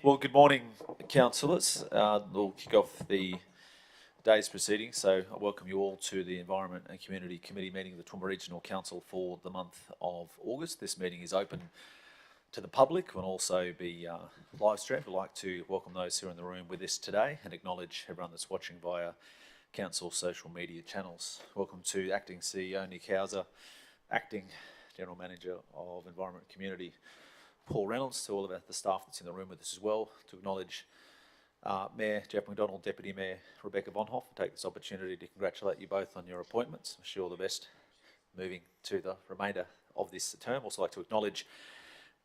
Well, good morning, councillors. We'll kick off the day's proceedings. So I welcome you all to the Environment and Community Committee meeting of the Toowoomba Regional Council for the month of August. This meeting is open to the public and will also be live streamed. I'd like to welcome those who are in the room with us today and acknowledge everyone that's watching via council social media channels. Welcome to Acting CEO Nick Hauser, Acting General Manager of Environment and Community Paul Reynolds, to all of the staff that's in the room with us as well, to acknowledge Mayor Jeff McDonald, Deputy Mayor Rebecca Vonhoff, and take this opportunity to congratulate you both on your appointments. Wish you all the best moving to the remainder of this term. Also like to acknowledge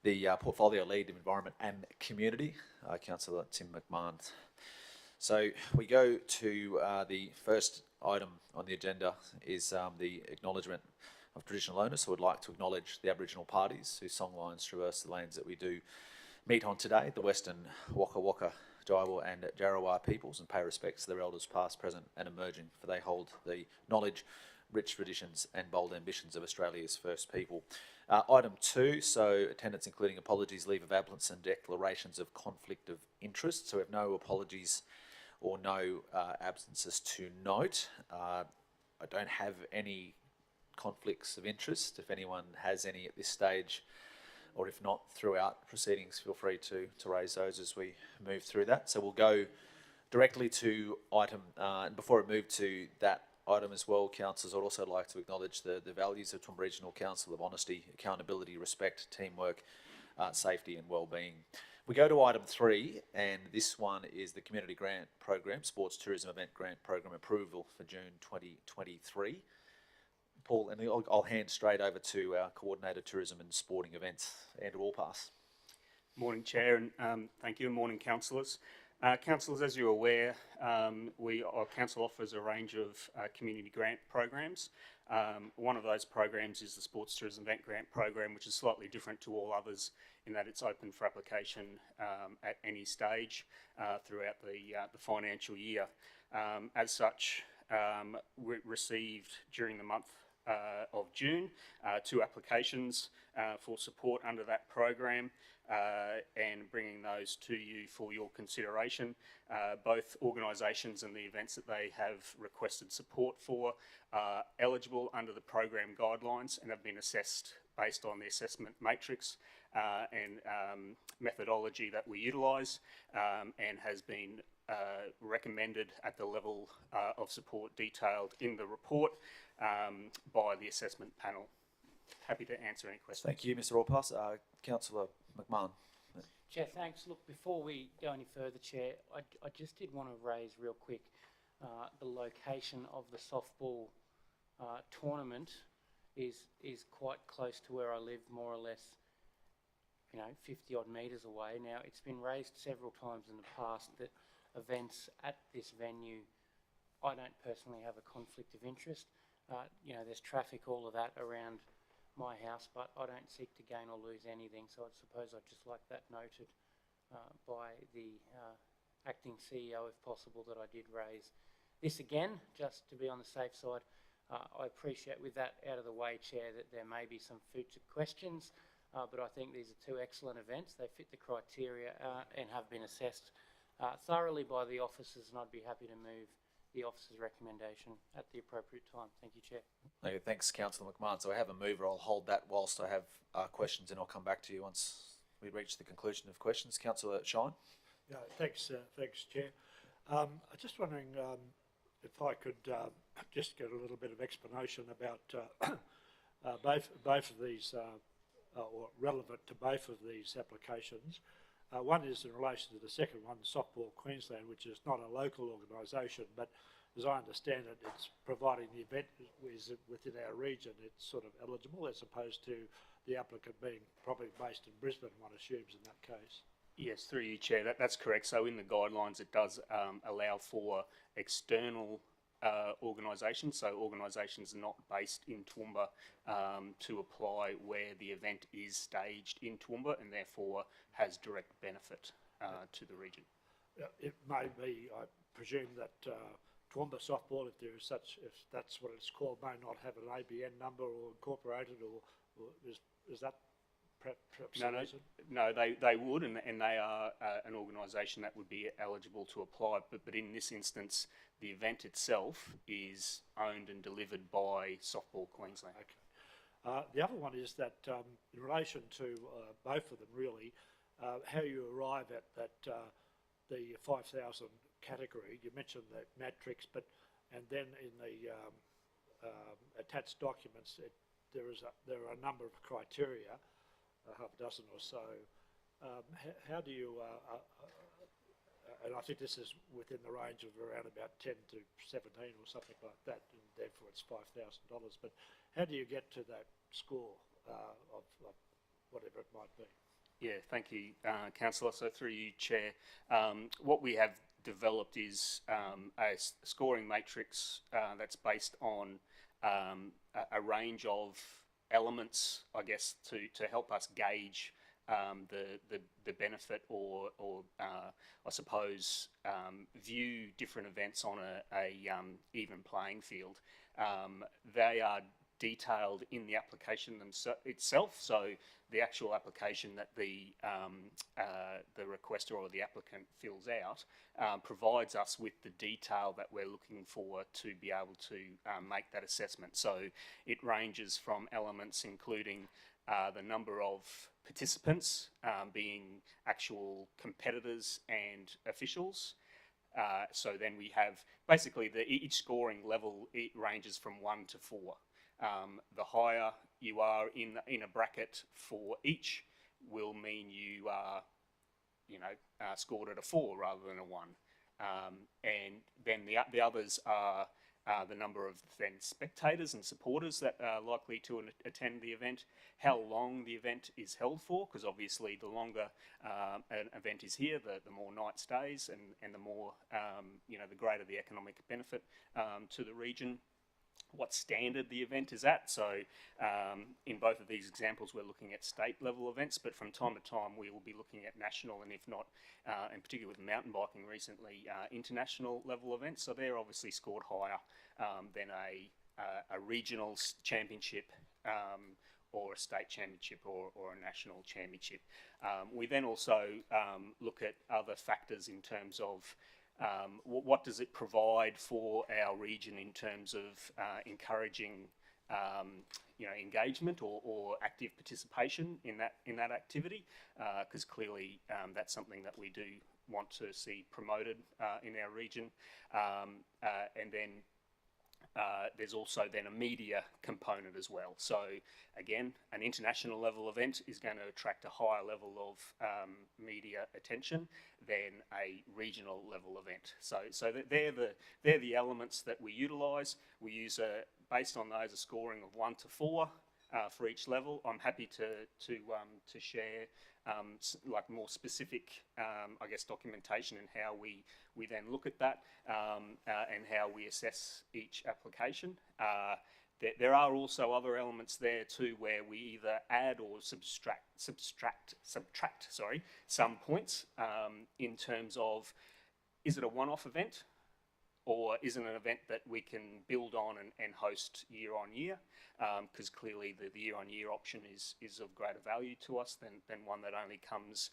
the Portfolio Lead of Environment and Community, Councillor Tim McMahon. So we go to the first item on the agenda is the acknowledgement of traditional owners. So I'd like to acknowledge the Aboriginal parties whose songlines traverse the lands that we do meet on today, the Western Waka Waka, Jaiwa and Jarawar peoples, and pay respects to their elders past, present and emerging, for they hold the knowledge, rich traditions and bold ambitions of Australia's first people. Item 2, so attendance including apologies, leave of absence and declarations of conflict of interest. So we have no apologies or no absences to note. I don't have any conflicts of interest. If anyone has any at this stage, or if not throughout proceedings, feel free to raise those as we move through that. So we'll go directly to item, and before I move to that item as well, councillors, I'd also like to acknowledge the values of Toowoomba Regional Council of honesty, accountability, respect, teamwork, safety and wellbeing. We go to item 3, and this one is the Community Grant Program, Sports Tourism Event Grant Program approval for June 2023. Paul, and I'll hand straight over to our Coordinator Tourism and Sporting Events, Andrew Allpass. Morning, Chair, and thank you. Morning, councillors. Councillors, as you're aware, our council offers a range of community grant programs. One of those programs is the Sports Tourism Event Grant Program, which is slightly different to all others in that it's open for application at any stage throughout the financial year. As such, we received during the month of June 2 applications for support under that program, and bringing those to you for your consideration. Both organisations and the events that they have requested support for are eligible under the program guidelines and have been assessed based on the assessment matrix and methodology that we utilise, and has been recommended at the level of support detailed in the report by the assessment panel. Happy to answer any questions. Thank you, Mr. Allpass. Councillor McMahon. Chair, thanks. Look, before we go any further, Chair, I just did want to raise real quick the location of the softball tournament is quite close to where I live, more or less, 50 odd metres away. Now, it's been raised several times in the past that events at this venue, I don't personally have a conflict of interest. There's traffic, all of that around my house, but I don't seek to gain or lose anything. So I suppose I'd just like that noted by the acting CEO, if possible, that I did raise this again, just to be on the safe side. I appreciate, with that out of the way, Chair, that there may be some future questions, but I think these are 2 excellent events. They fit the criteria and have been assessed thoroughly by the officers, and I'd be happy to move the officer's recommendation at the appropriate time. Thank you, Chair. Okay, thanks, Councillor McMahon. So I have a mover. I'll hold that whilst I have questions, and I'll come back to you once we reach the conclusion of questions. Councillor Shine. Yeah, thanks, Chair. I'm just wondering if I could just get a little bit of explanation about both of these, or relevant to both of these applications. One is in relation to the second one, Softball Queensland, which is not a local organisation, but as I understand it, it's providing the event is within our region. It's sort of eligible, as opposed to the applicant being probably based in Brisbane, one assumes, in that case. Yes, through you, Chair. That's correct. So in the guidelines, it does allow for external organisations, so organisations not based in Toowoomba, to apply where the event is staged in Toowoomba and therefore has direct benefit to the region. It may be, I presume, that Toowoomba softball, if that's what it's called, may not have an ABN number or incorporated, or is that perhaps No, there no, isn't? no, they would, and they are an organisation that would be eligible to apply. But in this instance, the event itself is owned and delivered by Softball Queensland. Okay. The other one is that in relation to both of them, really, how you arrive at that the 5,000 category. You mentioned the matrix, and then in the attached documents, there are a number of criteria, a half a dozen or so. How do you? And I think this is within the range of around about 10 to 17 or something like that, and therefore it's $5,000. But how do you get to that score of whatever it might be? Yeah, thank you, Councillor. So through you, Chair, what we have developed is a scoring matrix that's based on a range of elements, I guess, to help us gauge the benefit or I suppose view different events on a even playing field. They are detailed in the application itself. So the actual application that the requester or the applicant fills out provides us with the detail that we're looking for to be able to make that assessment. So it ranges from elements including the number of participants, being actual competitors and officials. So then we have basically each scoring level, it ranges from 1 to 4. The higher you are in a bracket for each will mean you are, scored at a 4 rather than a 1. And then the others are the number of then spectators and supporters that are likely to attend the event, how long the event is held for, because obviously the longer an event is here, the more night stays and the more, the greater the economic benefit to the region. What standard the event is at. So in both of these examples, we're looking at state level events, but from time to time, we will be looking at national and if not, in particular with mountain biking recently, international level events. So they're obviously scored higher than a regional championship or a state championship or a national championship. We then also look at other factors in terms of what does it provide for our region in terms of encouraging, engagement or active participation in that activity? Because clearly that's something that we do want to see promoted in our region. And then there's also then a media component as well. So again, an international level event is going to attract a higher level of media attention than a regional level event. So they're the elements that we utilise. We use based on those a scoring of 1 to 4 for each level. I'm happy to share like more specific, documentation and how we then look at that and how we assess each application. There are also other elements there too where we either add or subtract some points in terms of, is it a one-off event or is it an event that we can build on and host year on year? Because clearly the year on year option is of greater value to us than one that only comes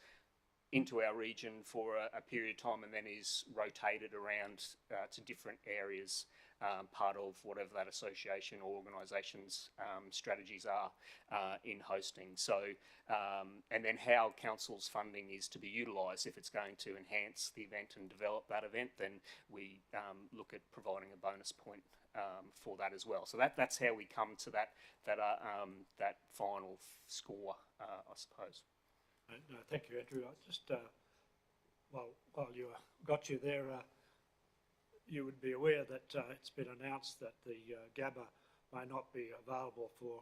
into our region for a period of time and then is rotated around to different areas, part of whatever that association or organisation's strategies are in hosting. So, and then how council's funding is to be utilised. If it's going to enhance the event and develop that event, then we look at providing a bonus point for that as well. So that's how we come to that final score, I suppose. No, thank you, Andrew. I just, while you got you there, you would be aware that it's been announced that the Gabba may not be available for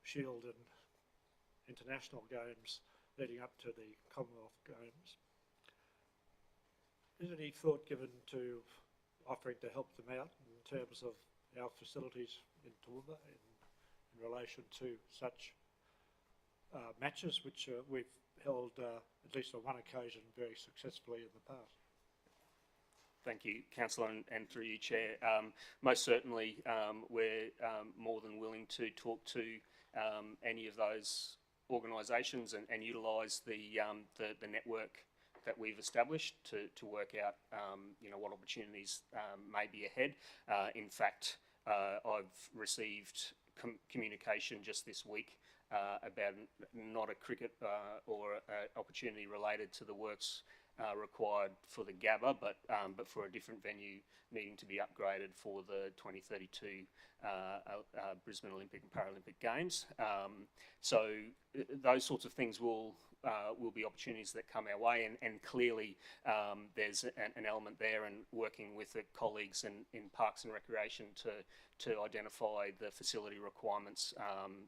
Shield and international games leading up to the Commonwealth Games. Is any thought given to offering to help them out in terms of our facilities in Toowoomba in relation to such matches, which we've held at least on one occasion very successfully in the past? Thank you, Councillor, and through you, Chair. Most certainly, we're more than willing to talk to any of those organisations and utilise the network that we've established to work out what opportunities may be ahead. In fact, I've received communication just this week about not a cricket or an opportunity related to the works required for the Gabba, but for a different venue needing to be upgraded for the 2032 Brisbane Olympic and Paralympic Games. So those sorts of things will be opportunities that come our way, and clearly there's an element there, and working with the colleagues in Parks and Recreation to identify the facility requirements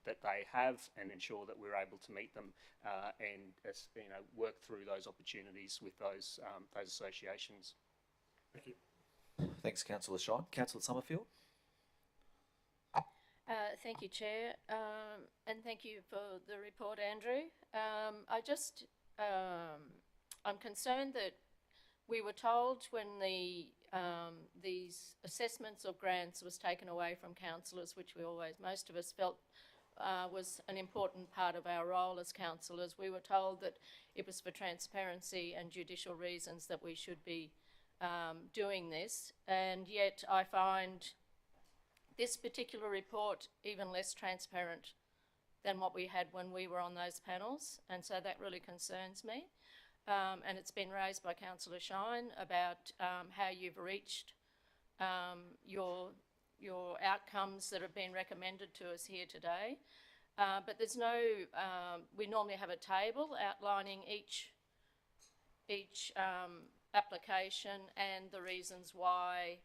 that they have and ensure that we're able to meet them, and work through those opportunities with those associations. Thank you. Thanks, Councillor Shine. Councillor Summerfield. Thank you, Chair, and thank you for the report, Andrew. I'm concerned that we were told when these assessments of grants was taken away from councillors, which most of us felt was an important part of our role as councillors. We were told that it was for transparency and judicial reasons that we should be doing this, and yet I find this particular report even less transparent than what we had when we were on those panels, and so that really concerns me. And it's been raised by Councillor Shine about how you've reached your outcomes that have been recommended to us here today. But there's no, we normally have a table outlining each application and the reasons why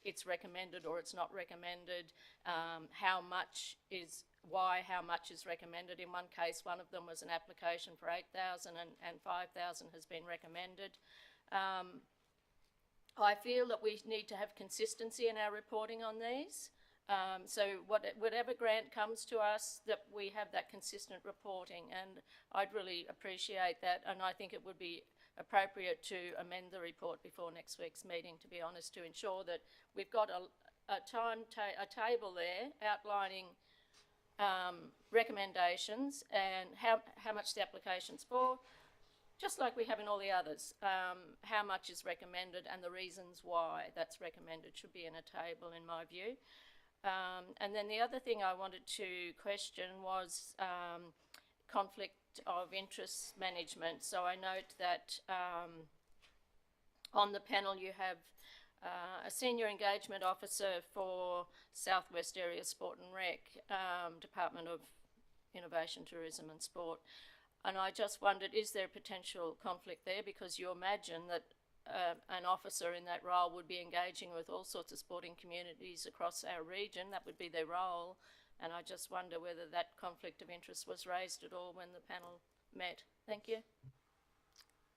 it's recommended or it's not recommended, how much is recommended. In one case, one of them was an application for 8,000 and 5,000 has been recommended. I feel that we need to have consistency in our reporting on these. So whatever grant comes to us, that we have that consistent reporting, and I'd really appreciate that, and I think it would be appropriate to amend the report before next week's meeting, to be honest, to ensure that we've got a table there outlining recommendations and how much the application's for, just like we have in all the others. How much is recommended and the reasons why that's recommended should be in a table, in my view. And then the other thing I wanted to question was conflict of interest management. So I note that on the panel you have a senior engagement officer for Southwest Area Sport and Rec, Department of Innovation, Tourism and Sport. And I just wondered, is there a potential conflict there? Because you imagine that an officer in that role would be engaging with all sorts of sporting communities across our region. That would be their role. And I just wonder whether that conflict of interest was raised at all when the panel met. Thank you.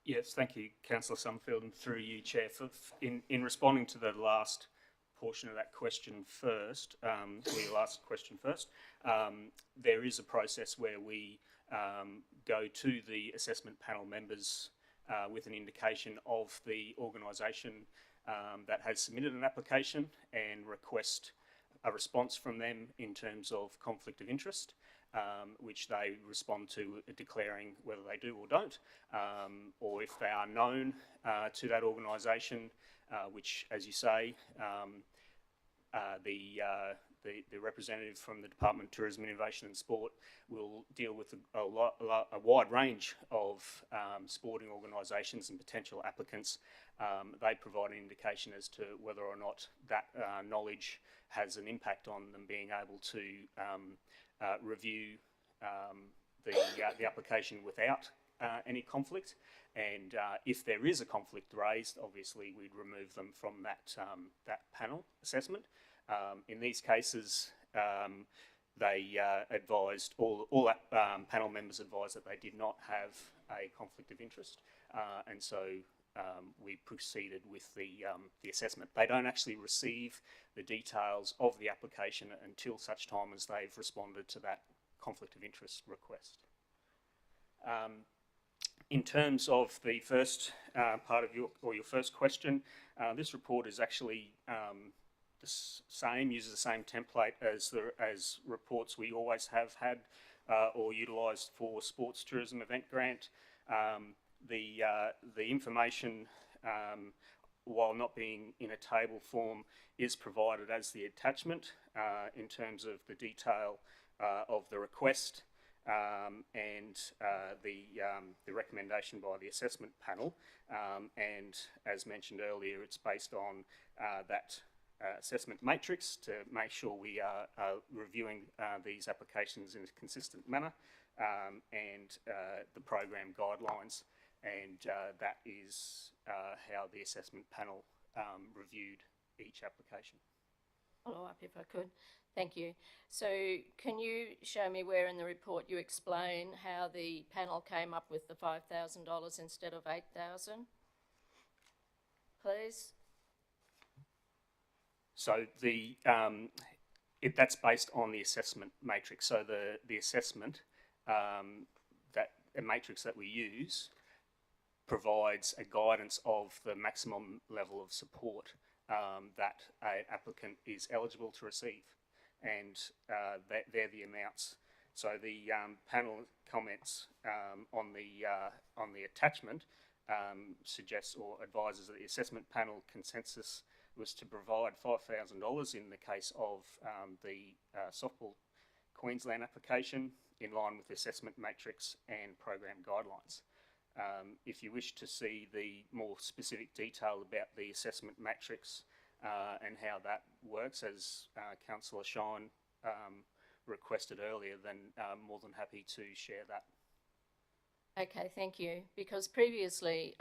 Yes, thank you, Councillor Summerfield, and through you, Chair. In responding to the last portion of that question first, your last question first, there is a process where we go to the assessment panel members with an indication of the organisation that has submitted an application and request a response from them in terms of conflict of interest, which they respond to, declaring whether they do or don't, or if they are known to that organisation, which, as you say, the representative from the Department of Tourism, Innovation and Sport will deal with a wide range of sporting organisations and potential applicants. They provide an indication as to whether or not that knowledge has an impact on them being able to review the application without any conflict. And if there is a conflict raised, obviously we'd remove them from that panel assessment. In these cases, they advised, all panel members advised that they did not have a conflict of interest, and so we proceeded with the assessment. They don't actually receive the details of the application until such time as they've responded to that conflict of interest request. In terms of the first part of your first question, this report is actually uses the same template as reports we always have had or utilised for sports tourism event grant. The information, while not being in a table form, is provided as the attachment in terms of the detail of the request and the recommendation by the assessment panel. And as mentioned earlier, it's based on that assessment matrix to make sure we are reviewing these applications in a consistent manner, and the program guidelines, and that is how the assessment panel reviewed each application. Follow up if I could. Thank you. So can you show me where in the report you explain how the panel came up with the $5,000 instead of $8,000? Please. So that's based on the assessment matrix. So the assessment, that a matrix that we use, provides a guidance of the maximum level of support that an applicant is eligible to receive, and they're the amounts. So the panel comments on the attachment suggests or advises that the assessment panel consensus was to provide $5,000 in the case of the Softball Queensland application, in line with the assessment matrix and program guidelines. If you wish to see the more specific detail about the assessment matrix and how that works, as Councillor Shine requested earlier, then more than happy to share that. Okay, thank you. Because previously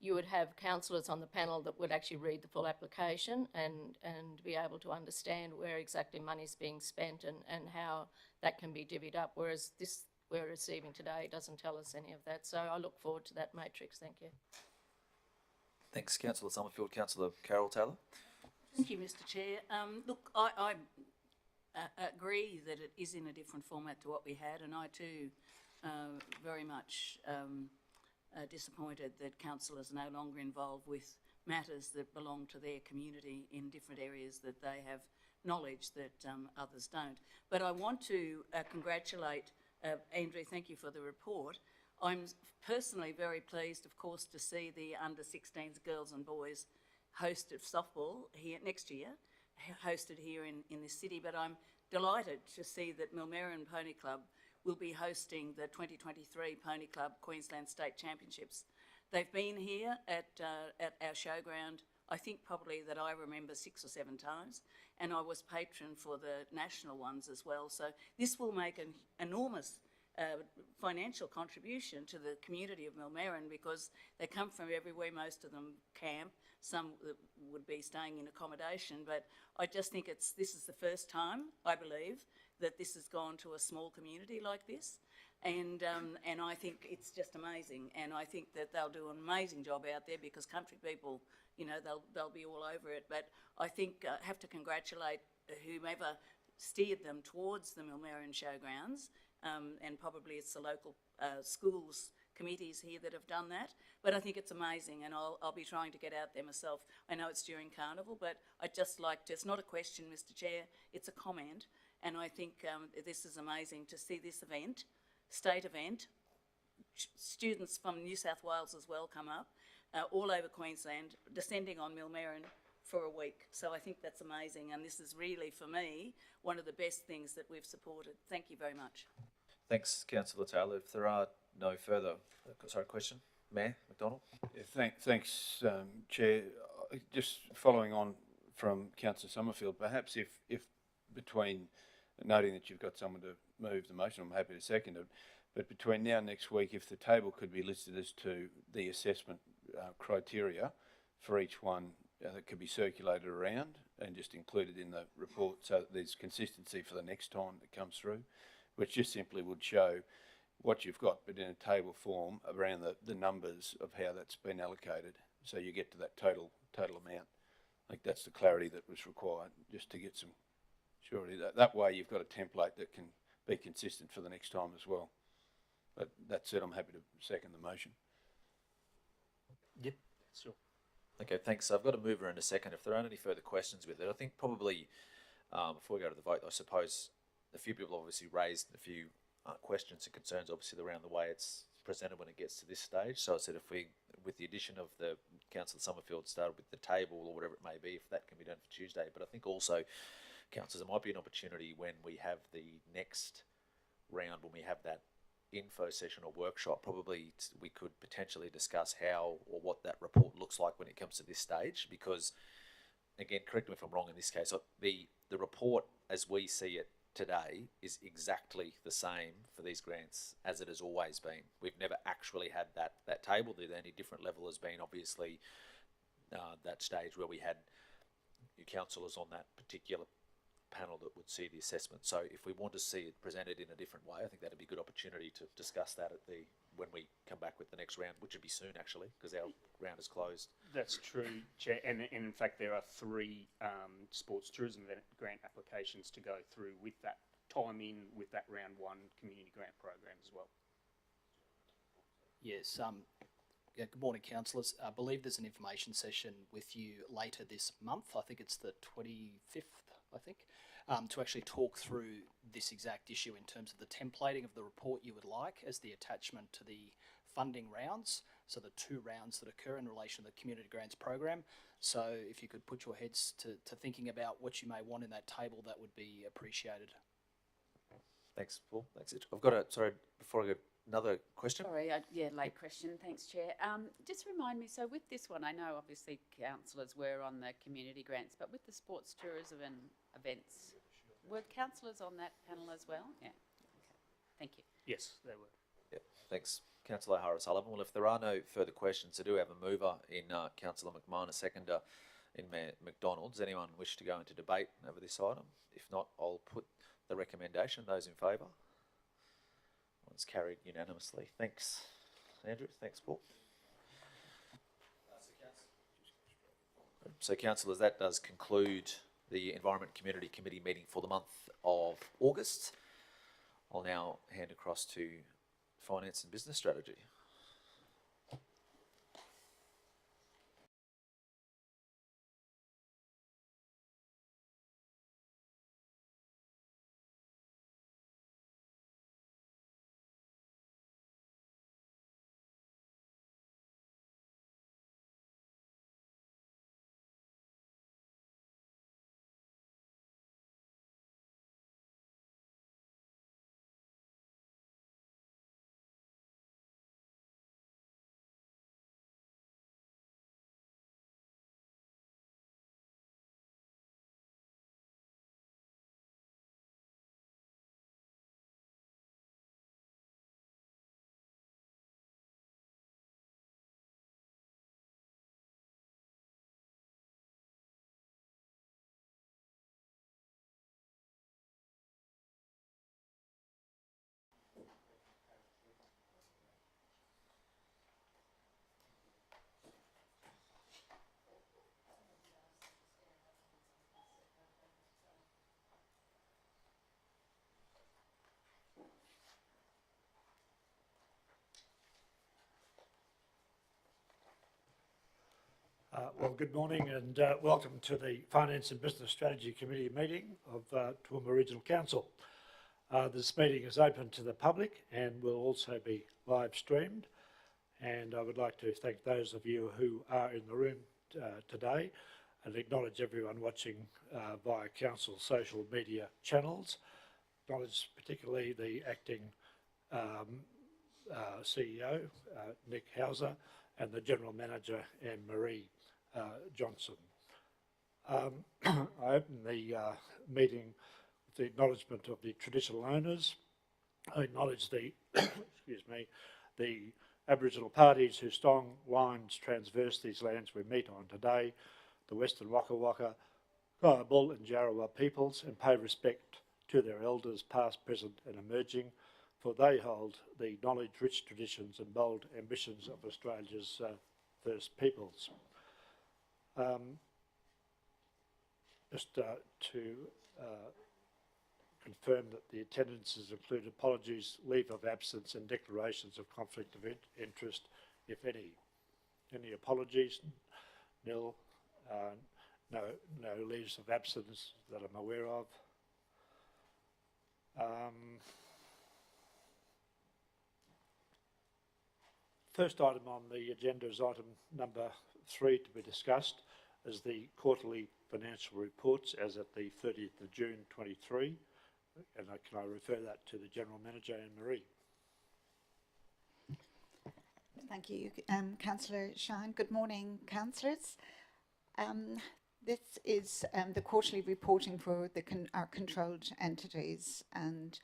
you would have councillors on the panel that would actually read the full application and be able to understand where exactly money's being spent and how that can be divvied up, whereas this we're receiving today doesn't tell us any of that. So I look forward to that matrix. Thank you. Thanks, Councillor Summerfield. Councillor Carol Taylor. Thank you, Mr. Chair. Look, I agree that it is in a different format to what we had, and I too very much disappointed that councillors are no longer involved with matters that belong to their community in different areas that they have knowledge that others don't. But I want to congratulate Andrew, thank you for the report. I'm personally very pleased, of course, to see the under-16s girls and boys hosted softball here next year, hosted here in this city, but I'm delighted to see that Millmerran Pony Club will be hosting the 2023 Pony Club Queensland State Championships. They've been here at our showground, I think probably that I remember 6 or 7 times, and I was patron for the national ones as well. So this will make an enormous financial contribution to the community of Millmerran, because they come from everywhere. Most of them camp, some would be staying in accommodation, but I just think this is the first time, I believe, that this has gone to a small community like this, and I think it's just amazing, and I think that they'll do an amazing job out there, because country people, you know, they'll be all over it. But I think I have to congratulate whomever steered them towards the Millmerran Showgrounds, and probably it's the local schools committees here that have done that. But I think it's amazing, and I'll be trying to get out there myself. I know it's during Carnival, but I'd just like to, it's not a question, Mr. Chair, it's a comment, and I think this is amazing to see this event, state event, students from New South Wales as well come up, all over Queensland, descending on Millmerran for a week. So I think that's amazing, and this is really, for me, one of the best things that we've supported. Thank you very much. Thanks, Councillor Taylor. If there are no further, question, Mayor McDonald. Yeah, thanks, Chair. Just following on from Councillor Summerfield, perhaps if between noting that you've got someone to move the motion, I'm happy to second it, but between now and next week, if the table could be listed as to the assessment criteria for each one that could be circulated around and just included in the report, so that there's consistency for the next time that comes through, which just simply would show what you've got, but in a table form around the numbers of how that's been allocated, so you get to that total amount. I think that's the clarity that was required, just to get some surety. That way you've got a template that can be consistent for the next time as well. But that said, I'm happy to second the motion. Yep, sure. Okay, thanks. So I've got a mover in a second. If there aren't any further questions with it, I think probably before we go to the vote, I suppose a few people obviously raised a few questions and concerns, obviously, around the way it's presented when it gets to this stage. So I said if we, with the addition of the Councillor Summerfield, started with the table or whatever it may be, if that can be done for Tuesday. But I think also, councillors, there might be an opportunity when we have the next round, when we have that info session or workshop, probably we could potentially discuss how or what that report looks like when it comes to this stage. Because, again, correct me if I'm wrong in this case, the report as we see it today is exactly the same for these grants as it has always been. We've never actually had that table. The only different level has been obviously that stage where we had councillors on that particular panel that would see the assessment. So if we want to see it presented in a different way, I think that'd be a good opportunity to discuss that when we come back with the next round, which would be soon actually, because our round is closed. That's true, Chair, and in fact there are 3 sports tourism grant applications to go through with that time in with that round 1 community grant program as well. Yes. Yeah, good morning, councillors. I believe there's an information session with you later this month. I think it's the 25th, to actually talk through this exact issue in terms of the templating of the report you would like as the attachment to the funding rounds. So the 2 rounds that occur in relation to the community grants program. So if you could put your heads to thinking about what you may want in that table, that would be appreciated. Thanks, Paul. Thanks. I've got sorry, before I go, another question. Sorry, late question. Thanks, Chair. Just remind me, so with this one, I know obviously councillors were on the community grants, but with the sports, tourism and events, were councillors on that panel as well? Yeah. Okay. Thank you. Yes, they were. Yeah, thanks, Councillor O'Hara-Sullivan. Well, if there are no further questions, I do have a mover in Councillor McMahon, a seconder in Mayor McDonald. Does anyone wish to go into debate over this item? If not, I'll put the recommendation. Those in favour? It's carried unanimously. Thanks, Andrew. Thanks, Paul. So, councillors, that does conclude the Environment Community Committee meeting for the month of August. I'll now hand across to Finance and Business Strategy. Well, good morning and welcome to the Finance and Business Strategy Committee meeting of Toowoomba Regional Council. This meeting is open to the public and will also be live streamed. And I would like to thank those of you who are in the room today and acknowledge everyone watching via Council social media channels. Acknowledge particularly the acting CEO, Nick Hauser, and the General Manager, Anne-Marie Johnson. I open the meeting with the acknowledgement of the traditional owners. I acknowledge the, excuse me, the Aboriginal parties whose strong lines transverse these lands we meet on today, the Western Waka Waka, Kayabul and Jarawa peoples, and pay respect to their elders past, present and emerging, for they hold the knowledge-rich traditions and bold ambitions of Australia's First Peoples. Just to confirm that the attendances include apologies, leave of absence and declarations of conflict of interest, if any. Any apologies? Nil. No leaves of absence that I'm aware of. First item on the agenda is item number 3 to be discussed, is the quarterly financial reports as at the 30th of June 23. And can I refer that to the General Manager, Anne-Marie? Thank you, Councillor Shine. Good morning, councillors. This is the quarterly reporting for our controlled entities, and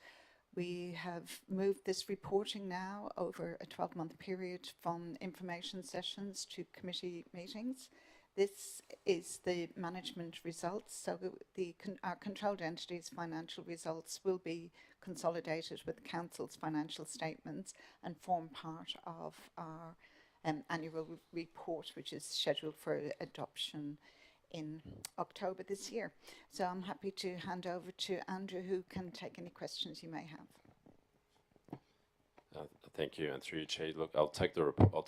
we have moved this reporting now over a 12-month period from information sessions to committee meetings. This is the management results, so our controlled entities' financial results will be consolidated with Council's financial statements and form part of our annual report, which is scheduled for adoption in October this year. So I'm happy to hand over to Andrew, who can take any questions you may have. Thank you, and through you, Chair. Look, I'll take the report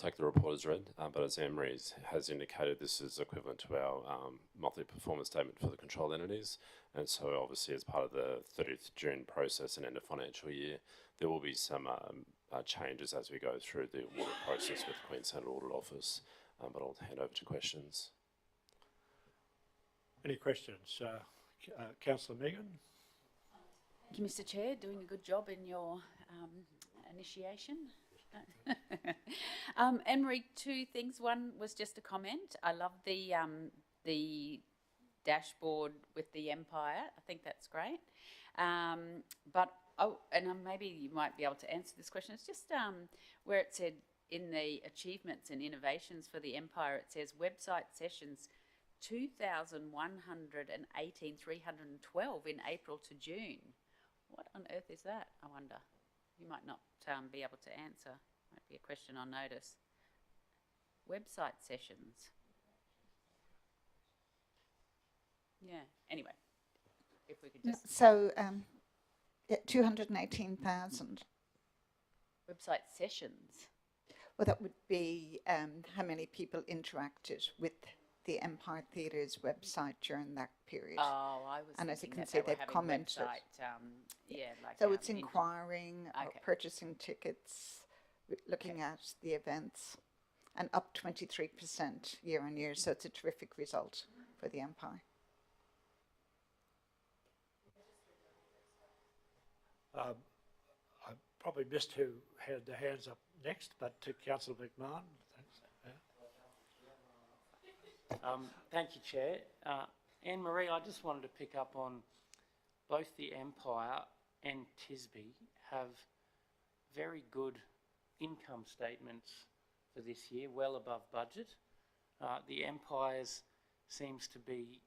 as read, but as Anne-Marie has indicated, this is equivalent to our monthly performance statement for the controlled entities, and so obviously as part of the 30th June process and end of financial year, there will be some changes as we go through the audit process with the Queensland Audit Office, but I'll hand over to questions. Any questions? Councillor Megan? Thank you, Mr. Chair. Doing a good job in your initiation. Anne-Marie, 2 things. One was just a comment. I love the dashboard with the Empire. I think that's great. But maybe you might be able to answer this question. It's just where it said in the achievements and innovations for the Empire, it says website sessions 2,118, 312 in April to June. What on earth is that, I wonder? You might not be able to answer. Might be a question on notice. Website sessions. Yeah, anyway, if we could just... So, 218,000. Website sessions. Well, that would be how many people interacted with the Empire Theatre's website during that period. Oh, I was. And as you can that see, they were they've having commented. Website, So it's inquiring, or Okay. purchasing tickets, looking at the events, and up 23% year on year. So it's a terrific result for the Empire. I probably missed who had their hands up next, but to Councillor McMahon. Thanks. Thank you, Chair. Anne-Marie, I just wanted to pick up on both the Empire and Tisby have very good income statements for this year, well above budget. The Empire's seems to be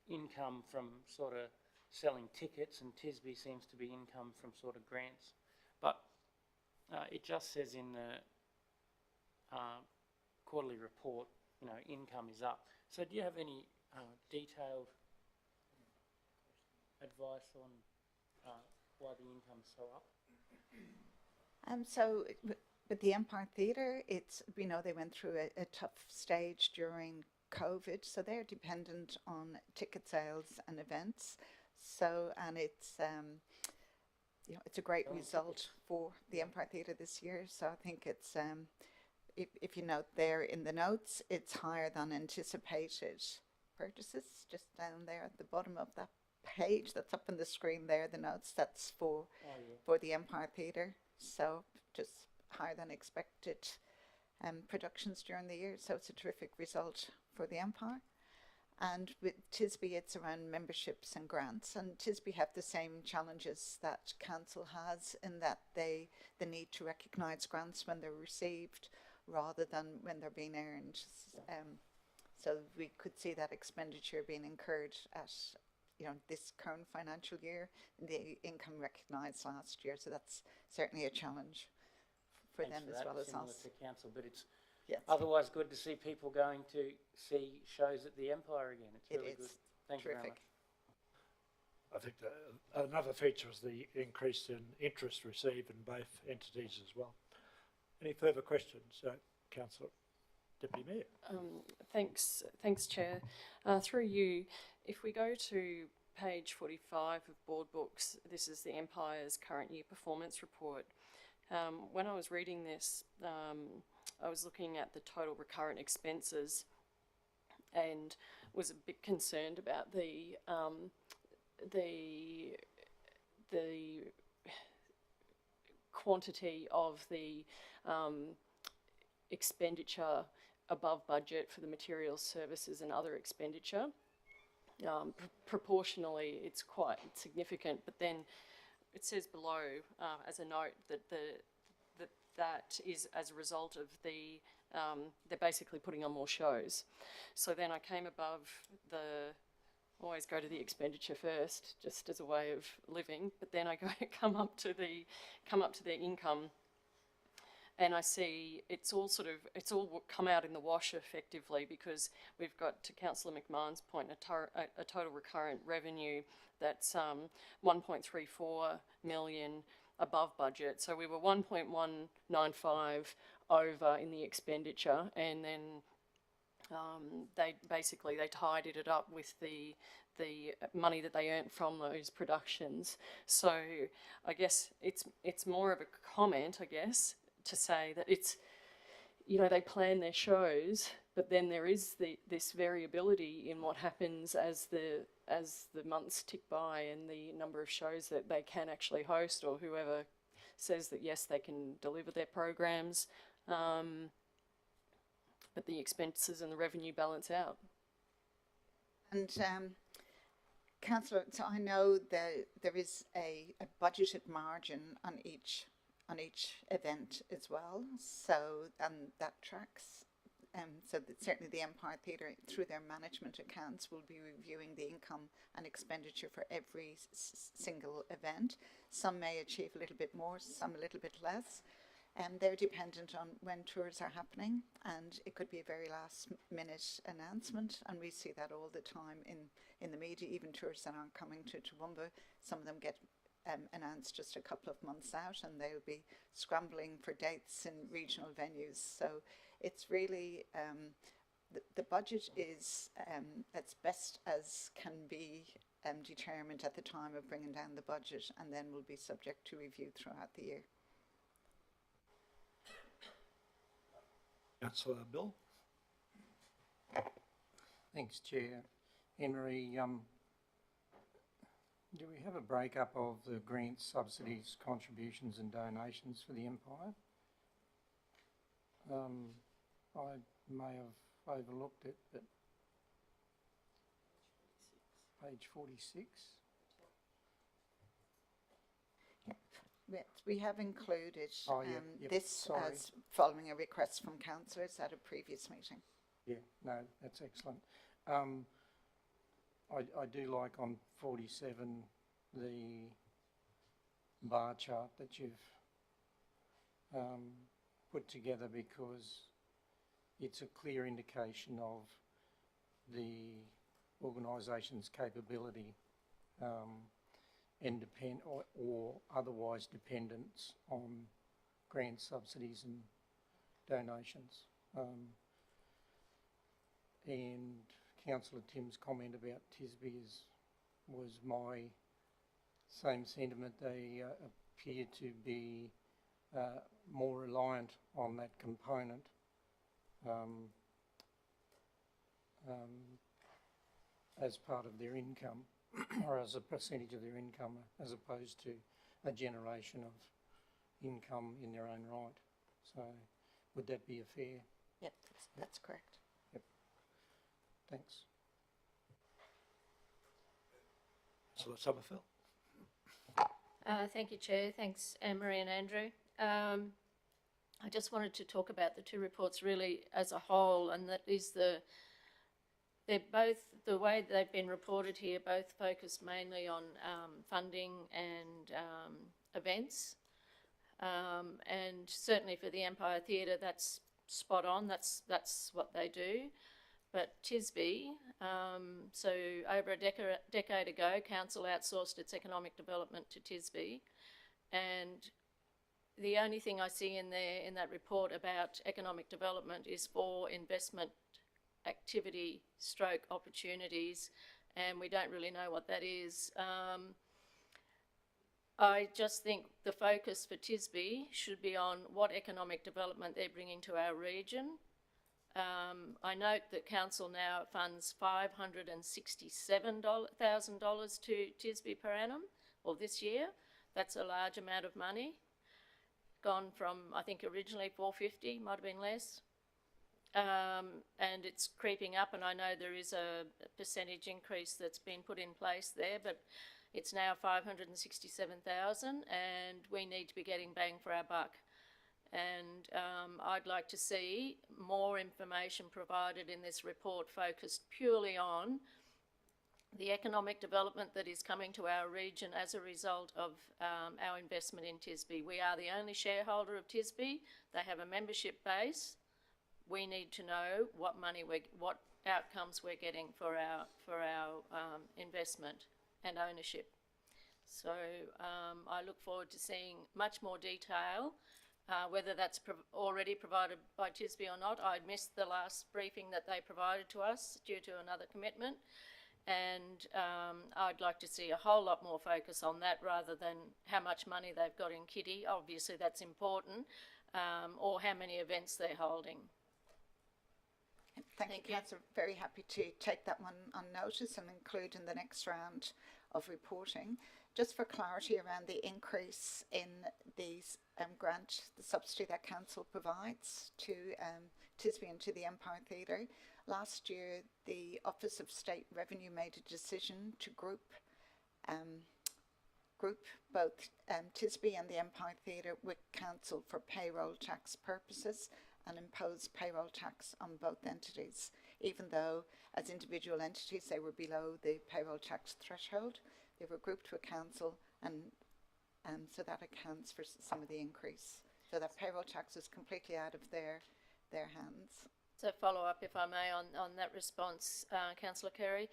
income from sort of selling tickets, and Tisby seems to be income from sort of grants. But it just says in the quarterly report, you know, income is up. So do you have any detailed advice on why the income's so up? So with the Empire Theatre, we know they went through a tough stage during COVID, so they're dependent on ticket sales and events. So, and it's it's a great result for the Empire Theatre this year. So I think it's if you note there in the notes, it's higher than anticipated purchases. Just down there at the bottom of that page that's up on the screen there, the notes, that's for the Empire Theatre. So just higher than expected productions during the year. So it's a terrific result for the Empire. And with Tisby, it's around memberships and grants. And Tisby have the same challenges that Council has, in that the need to recognise grants when they're received rather than when they're being earned. So we could see that expenditure being incurred at this current financial year, and the income recognised last year. So that's certainly a challenge for them as well as us. To Council, but it's Yes. otherwise good to see people going to see shows at the Empire again. It's really It good. is Thank you very terrific. much. I think another feature was the increase in interest received in both entities as well. Any further questions, Councillor Deputy Mayor? Thanks, Chair. Through you, if we go to page 45 of Board Books, this is the Empire's current year performance report. When I was reading this, I was looking at the total recurrent expenses and was a bit concerned about the quantity of the expenditure above budget for the materials, services and other expenditure. Proportionally, it's quite significant, but then it says below as a note that that is as a result of the they're basically putting on more shows. So then I came above always go to the expenditure first, just as a way of living. But then I come up to the income, and I see it's all come out in the wash effectively, because we've got, to Councillor McMahon's point, a total recurrent revenue that's 1.34 million above budget. So we were 1.195 over in the expenditure, and then they tidied it up with the money that they earned from those productions. So I guess it's more of a comment, I guess, to say that it's, they plan their shows, but then there is this variability in what happens as the months tick by and the number of shows that they can actually host, or whoever says that yes, they can deliver their programs, but the expenses and the revenue balance out. And Councillor, so I know that there is a budgeted margin on each event as well. So that tracks. So that certainly the Empire Theatre, through their management accounts, will be reviewing the income and expenditure for every single event. Some may achieve a little bit more, some a little bit less. And they're dependent on when tours are happening, and it could be a very last minute announcement, and we see that all the time in the media. Even tours that aren't coming to Toowoomba, some of them get announced just a couple of months out, and they'll be scrambling for dates in regional venues. So it's really the budget is as best as can be determined at the time of bringing down the budget, and then will be subject to review throughout the year. Councillor Bill. Thanks, Chair. Henry, do we have a breakup of the grants, subsidies, contributions and donations for the Empire? I may have overlooked it, but page 46. We have included yep, this sorry. as following a request from councillors at a previous meeting. Yeah, no, that's excellent. I do like on 47 the bar chart that you've put together, because it's a clear indication of the organisation's capability and or otherwise dependence on grants, subsidies and donations. And Councillor Tim's comment about Tisby was my same sentiment. They appear to be more reliant on that component as part of their income, or as a percentage of their income, as opposed to a generation of income in their own right. So would that be a fair? Yep, that's correct. Yep. Thanks. Councillor Summerfield. Thank you, Chair. Thanks, Anne-Marie and Andrew. I just wanted to talk about the two reports really as a whole, and that is they're both, the way they've been reported here, both focused mainly on funding and events. And certainly for the Empire Theatre, that's spot on. That's what they do. But Tisby, so over a decade ago, Council outsourced its economic development to Tisby, and the only thing I see in that report about economic development is for investment activity / opportunities, and we don't really know what that is. I just think the focus for TISB should be on what economic development they're bringing to our region. I note that council now funds $567,000 to TISB per annum, or this year. That's a large amount of money. Gone from, I think originally 450, might have been less. And it's creeping up, and I know there is a percentage increase that's been put in place there, but it's now 567,000, and we need to be getting bang for our buck. And I'd like to see more information provided in this report focused purely on the economic development that is coming to our region as a result of our investment in TISB. We are the only shareholder of TISB. They have a membership base. We need to know what what outcomes we're getting for our investment and ownership. So I look forward to seeing much more detail. Whether that's already provided by TISB or not. I missed the last briefing that they provided to us due to another commitment, and I'd like to see a whole lot more focus on that rather than how much money they've got in kitty. Obviously that's important, or how many events they're holding. Thank you, Councillor. Very happy to take that one on notice and include in the next round of reporting. Just for clarity around the increase in these grant, the subsidy that Council provides to TISB and to the Empire Theatre. Last year, the Office of State Revenue made a decision to group both TISB and the Empire Theatre with Council for payroll tax purposes and impose payroll tax on both entities, even though as individual entities they were below the payroll tax threshold. They were grouped to a council, and so that accounts for some of the increase. So that payroll tax is completely out of their hands. So follow up, if I may, on that response, Councillor Carey.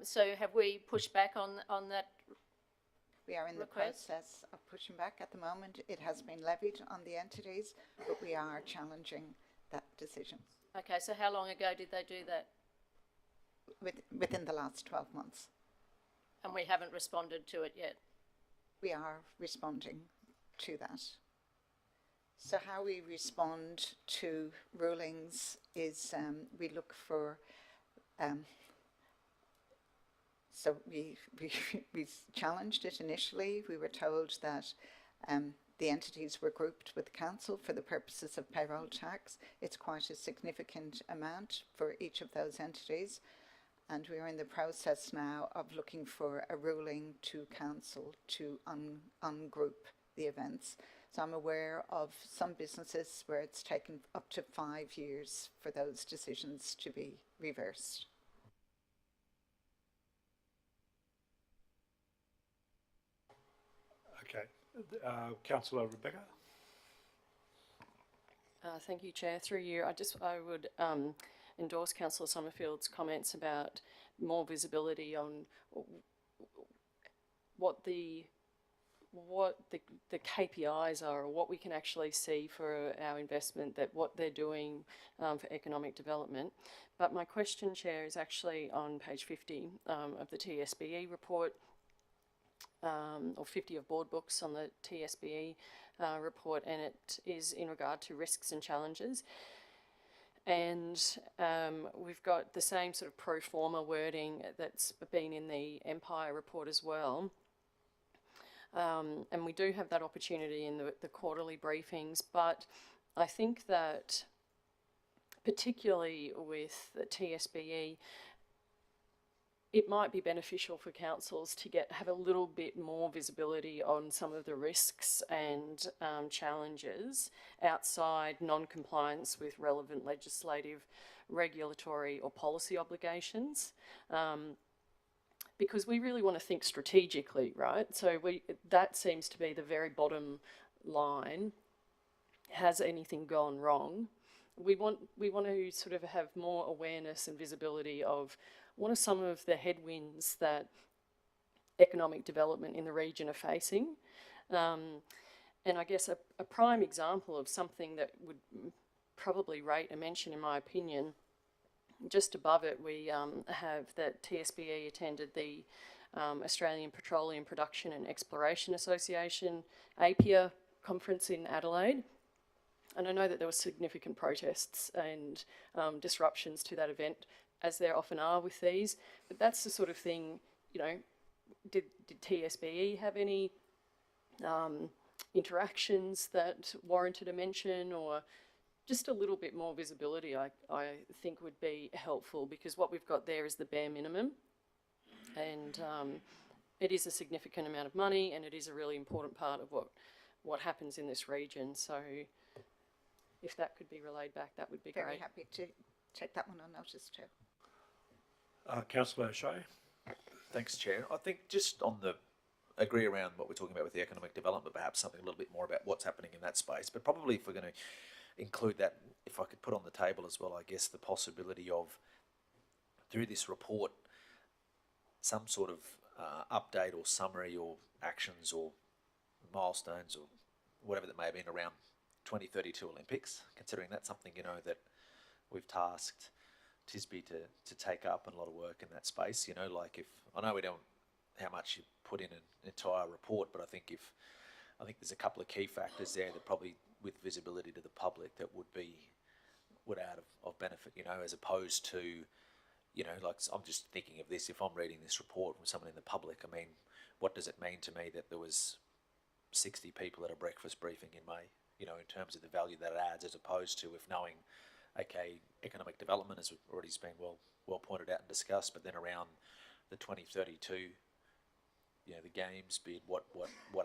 So have we pushed back on that? We are in the request? process of pushing back at the moment. It has been levied on the entities, but we are challenging that decision. Okay, so how long ago did they do that? Within the last 12 months. And we haven't responded to it yet? We are responding to that. So how we respond to rulings is we look for, so we challenged it initially. We were told that the entities were grouped with council for the purposes of payroll tax. It's quite a significant amount for each of those entities. And we are in the process now of looking for a ruling to council to ungroup the events. So I'm aware of some businesses where it's taken up to 5 years for those decisions to be reversed. Okay. Councillor Rebecca. Thank you, Chair. Through you, I would endorse Councillor Summerfield's comments about more visibility on what the KPIs are, or what we can actually see for our investment, that what they're doing for economic development. But my question, Chair, is actually on page 50 of the TSBE report, or 50 of board books on the TSBE report, and it is in regard to risks and challenges. And we've got the same sort of pro forma wording that's been in the Empire report as well. And we do have that opportunity in the quarterly briefings, but I think that particularly with the TSBE, it might be beneficial for councils to have a little bit more visibility on some of the risks and challenges outside non-compliance with relevant legislative, regulatory or policy obligations. Because we really want to think strategically, right? So that seems to be the very bottom line. Has anything gone wrong? We want to sort of have more awareness and visibility of what are some of the headwinds that economic development in the region are facing. And I guess a prime example of something that would probably rate a mention, in my opinion, just above it, we have that TSBE attended the Australian Petroleum Production and Exploration Association, APIA conference in Adelaide. And I know that there were significant protests and disruptions to that event, as there often are with these. But that's the sort of thing, you know, did TSBE have any interactions that warranted a mention, or just a little bit more visibility I think would be helpful, because what we've got there is the bare minimum, and it is a significant amount of money, and it is a really important part of what happens in this region. So if that could be relayed back, that would be Very great. happy to take that one on notice too. Councillor O'Shea. Thanks, Chair. I think just on the agree around what we're talking about with the economic development, perhaps something a little bit more about what's happening in that space. But probably if we're going to include that, if I could put on the table as well, I guess the possibility of, through this report, some sort of update or summary or actions or milestones or whatever that may have been around 2032 Olympics, considering that's something, you know, that we've tasked TSBE to take up, and a lot of work in that space. You know, like, if I know we don't how much you put in an entire report, but I think there's a couple of key factors there that probably, with visibility to the public, that would add of benefit, you know, as opposed to, you know, like, I'm just thinking of this, if I'm reading this report from someone in the public, I mean, what does it mean to me that there was 60 people at a breakfast briefing in May, you know, in terms of the value that it adds, as opposed to if knowing, okay, economic development has already been well pointed out and discussed, but then around the 2032, you know, the games bid, what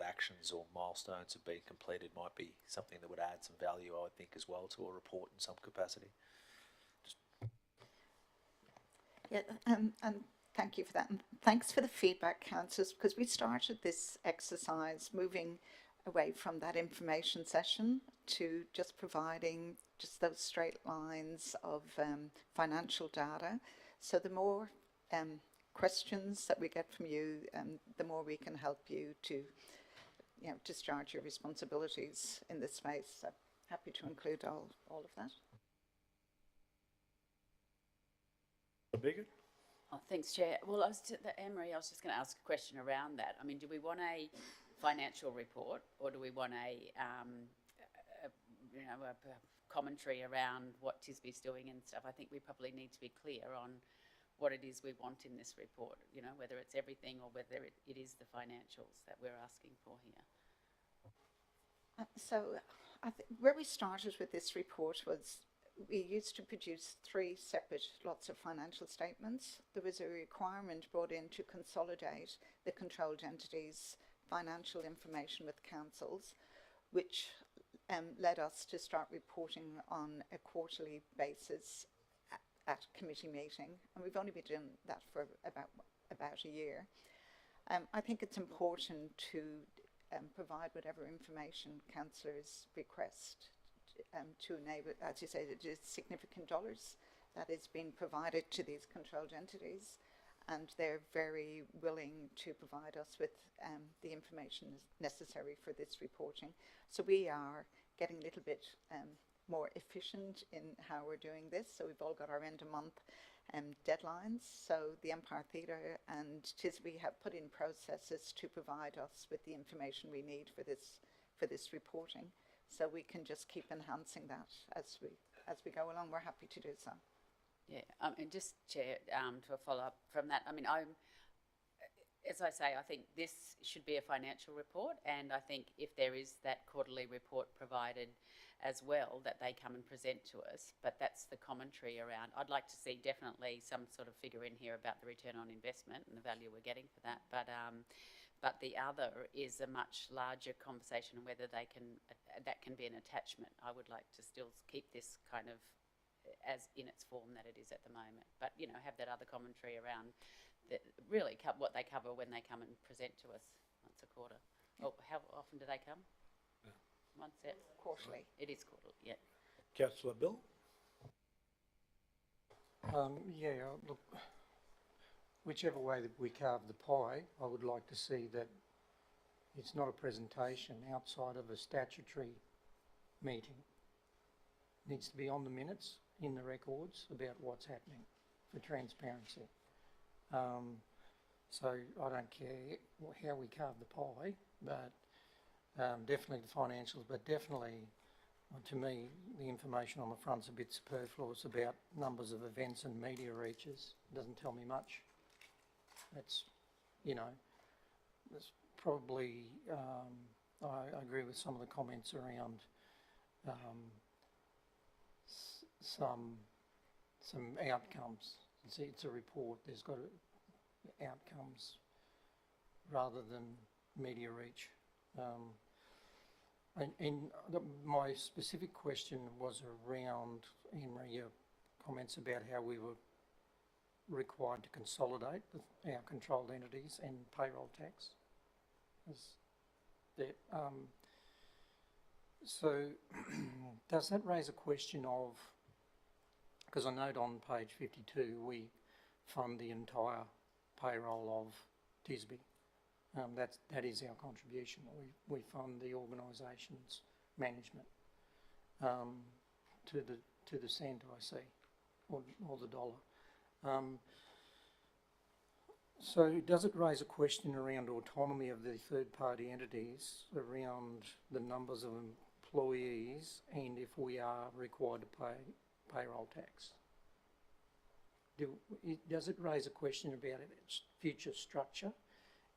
actions or milestones have been completed might be something that would add some value, I would think, as well, to a report in some capacity. Yeah, and thank you for that. And thanks for the feedback, councillors, because we started this exercise moving away from that information session to just providing just those straight lines of financial data. So the more questions that we get from you, the more we can help you to, you know, discharge your responsibilities in this space. So happy to include all of that. Bigot. Oh, thanks, Chair. Well, Anne-Marie, I was just going to ask a question around that. I mean, do we want a financial report, or do we want a commentary around what TSBE's doing and stuff? I think we probably need to be clear on what it is we want in this report, you know, whether it's everything or whether it is the financials that we're asking for here. So where we started with this report was we used to produce 3 separate lots of financial statements. There was a requirement brought in to consolidate the controlled entities' financial information with councils, which led us to start reporting on a quarterly basis at committee meeting, and we've only been doing that for about a year. I think it's important to provide whatever information councillors request to enable, as you say, it is significant dollars that is being provided to these controlled entities, and they're very willing to provide us with the information necessary for this reporting. So we are getting a little bit more efficient in how we're doing this. So we've all got our end of month deadlines. So the Empire Theatre and TSBE have put in processes to provide us with the information we need for this reporting. So we can just keep enhancing that as we go along. We're happy to do so. Yeah, and just, Chair, to follow up from that, I mean, as I say, I think this should be a financial report, and I think if there is that quarterly report provided as well, that they come and present to us, but that's the commentary around. I'd like to see definitely some sort of figure in here about the return on investment and the value we're getting for that, but the other is a much larger conversation whether that can be an attachment. I would like to still keep this kind of as in its form that it is at the moment, but, you know, have that other commentary around really what they cover when they come and present to us once a quarter. Oh, how often do they come? Once quarterly. It is quarterly, yeah. Councillor Bill. Yeah, look, whichever way that we carve the pie, I would like to see that it's not a presentation outside of a statutory meeting. It needs to be on the minutes, in the records, about what's happening for transparency. So I don't care how we carve the pie, but definitely the financials, but definitely, to me, the information on the front's a bit superfluous about numbers of events and media reaches. It doesn't tell me much. That's, that's probably, I agree with some of the comments around some outcomes. It's a report. There's got outcomes rather than media reach. My specific question was around, Henry, your comments about how we were required to consolidate our controlled entities and payroll tax. So does that raise a question of, because I note on page 52 we fund the entire payroll of Tisby. That is our contribution. We fund the organisation's management to the cent, I see, or the dollar. So does it raise a question around autonomy of the third-party entities, around the numbers of employees, and if we are required to pay payroll tax? Does it raise a question about its future structure,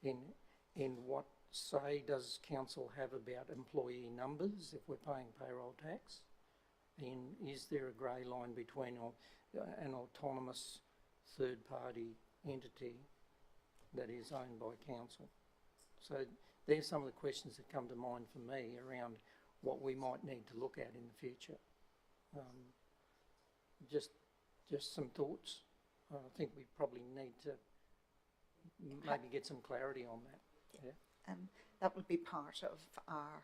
and what say does council have about employee numbers if we're paying payroll tax? And is there a grey line between an autonomous third-party entity that is owned by council? So there's some of the questions that come to mind for me around what we might need to look at in the future. Just some thoughts. I think we probably need to maybe get some clarity on that. Yeah. That would be part of our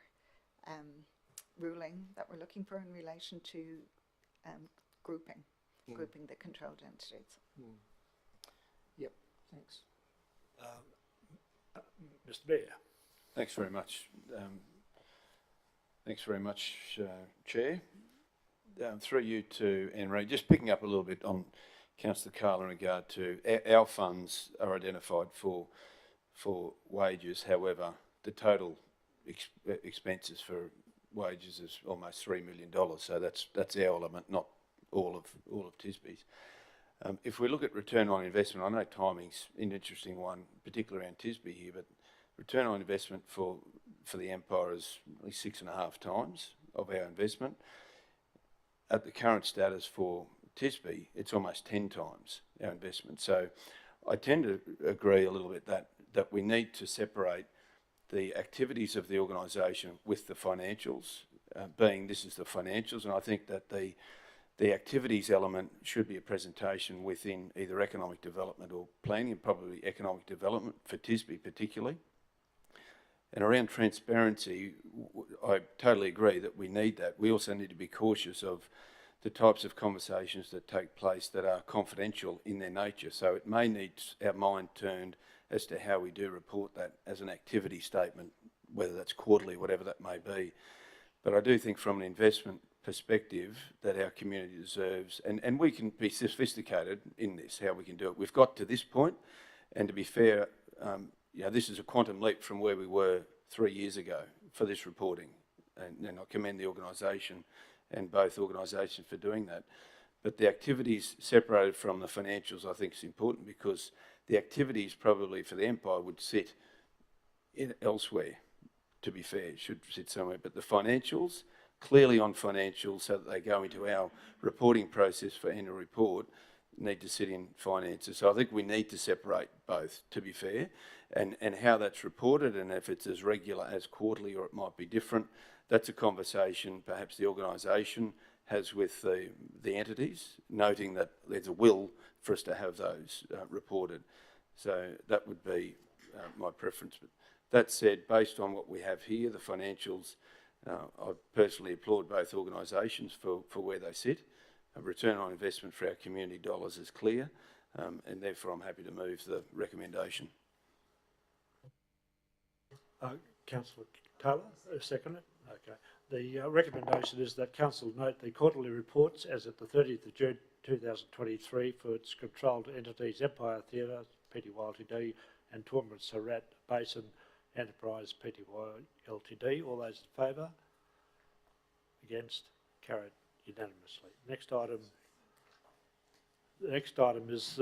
ruling that we're looking for in relation to grouping the controlled entities. Yep, thanks. Mr. Mayor. Thanks very much. Chair. Through you to Henry, just picking up a little bit on Councillor Carl in regard to our funds are identified for wages. However, the total expenses for wages is almost $3 million. So that's our element, not all of Tisby's. If we look at return on investment, I know timing's an interesting one, particularly around Tisby here, but return on investment for the Empire is at least 6.5 times of our investment. At the current status for Tisby, it's almost 10 times our investment. So I tend to agree a little bit that we need to separate the activities of the organisation with the financials, being this is the financials, and I think that the activities element should be a presentation within either economic development or planning, and probably economic development for Tisby particularly. And around transparency, I totally agree that we need that. We also need to be cautious of the types of conversations that take place that are confidential in their nature. So it may need our mind turned as to how we do report that as an activity statement, whether that's quarterly, whatever that may be. But I do think from an investment perspective that our community deserves, and we can be sophisticated in this, how we can do it. We've got to this point, and to be fair, this is a quantum leap from where we were 3 years ago for this reporting, and I commend the organisation and both organisations for doing that. But the activities separated from the financials I think is important, because the activities probably for the Empire would sit elsewhere, to be fair, it should sit somewhere, but the financials, clearly on financials, so that they go into our reporting process for annual report, need to sit in finances. So I think we need to separate both, to be fair, and how that's reported, and if it's as regular as quarterly or it might be different, that's a conversation perhaps the organisation has with the entities, noting that there's a will for us to have those reported. So that would be my preference. But that said, based on what we have here, the financials, I personally applaud both organisations for where they sit. A return on investment for our community dollars is clear, and therefore I'm happy to move the recommendation. Councillor Taylor, second it. Okay. The recommendation is that council note the quarterly reports as at the 30th of June 2023 for its controlled entities, Empire Theatre, Pty Ltd, and Toowoomba Surrat Basin Enterprise Pty Ltd. All those in favour? Against? Carried unanimously. The next item is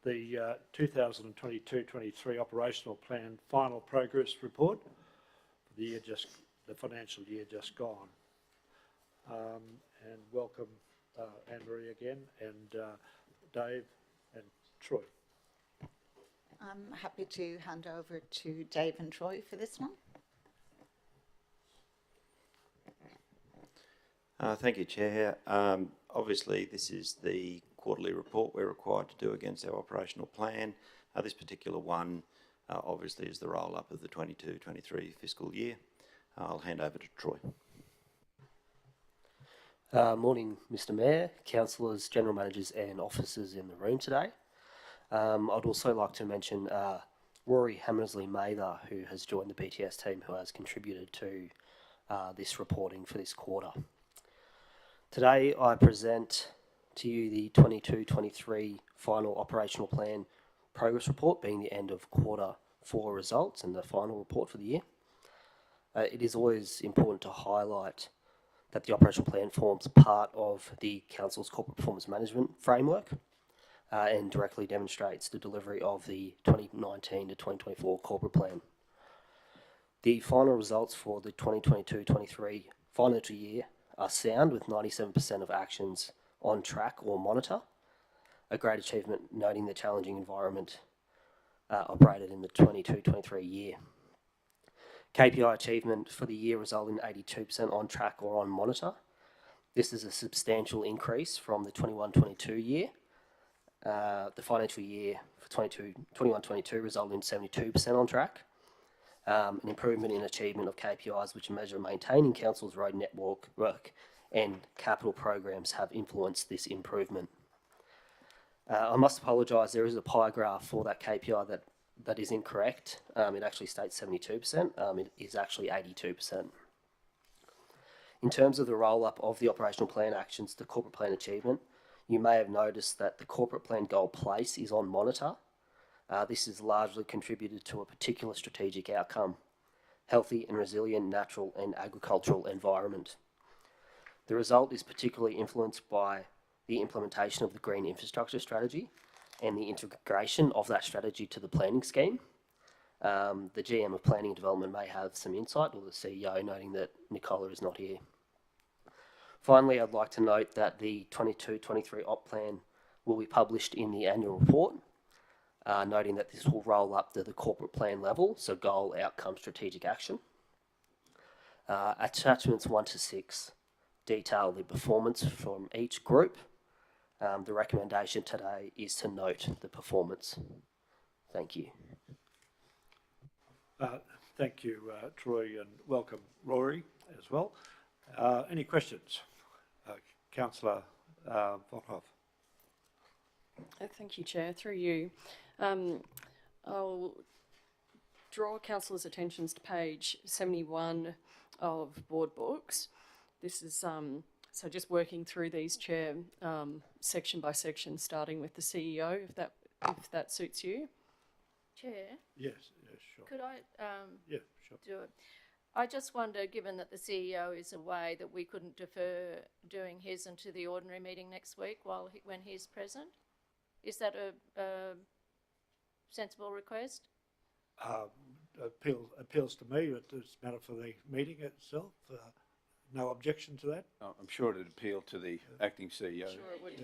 the 2022-23 operational plan final progress report for the financial year just gone. And welcome Anne-Marie again, and Dave and Troy. I'm happy to hand over to Dave and Troy for this one. Thank you, Chair. Obviously, this is the quarterly report we're required to do against our operational plan. This particular one, obviously, is the roll-up of the 22-23 fiscal year. I'll hand over to Troy. Morning, Mr. Mayor, councillors, general managers and officers in the room today. I'd also like to mention Rory Hammersley-Mather, who has joined the BTS team, who has contributed to this reporting for this quarter. Today I present to you the 22-23 final operational plan progress report, being the end of quarter 4 results and the final report for the year. It is always important to highlight that the operational plan forms part of the Council's corporate performance management framework and directly demonstrates the delivery of the 2019 to 2024 corporate plan. The final results for the 2022-23 financial year are sound, with 97% of actions on track or monitor, a great achievement noting the challenging environment operated in the 22-23 year. KPI achievement for the year resulted in 82% on track or on monitor. This is a substantial increase from the 21-22 year. The financial year for 21-22 resulted in 72% on track. An improvement in achievement of KPIs which measure maintaining council's road network work and capital programs have influenced this improvement. I must apologise, there is a pie graph for that KPI that is incorrect. It actually states 72%, it is actually 82%. In terms of the roll-up of the operational plan actions to corporate plan achievement, you may have noticed that the corporate plan goal place is on monitor. This is largely contributed to a particular strategic outcome: healthy and resilient natural and agricultural environment. The result is particularly influenced by the implementation of the Green Infrastructure Strategy and the integration of that strategy to the planning scheme. The GM of Planning and Development may have some insight, or the CEO, noting that Nicola is not here. Finally, I'd like to note that the 22-23 op plan will be published in the annual report, noting that this will roll up to the corporate plan level, so goal, outcome, strategic action. Attachments 1 to 6 detail the performance from each group. The recommendation today is to note the performance. Thank you. Thank you, Troy, and welcome, Rory, as well. Any questions? Councillor Vonhoff. Thank you, Chair. Through you. I'll draw councillors' attentions to page 71 of board books. This is so just working through these, Chair, section by section, starting with the CEO, if that suits you. Chair? Yes, sure. Could I yeah, sure. do it? I just wonder, given that the CEO is away, that we couldn't defer doing his into the ordinary meeting next week when he's present? Is that a sensible request? Appeals to me. It's a matter for the meeting itself. No objection to that? I'm sure it'd appeal to the acting CEO. Sure, it would.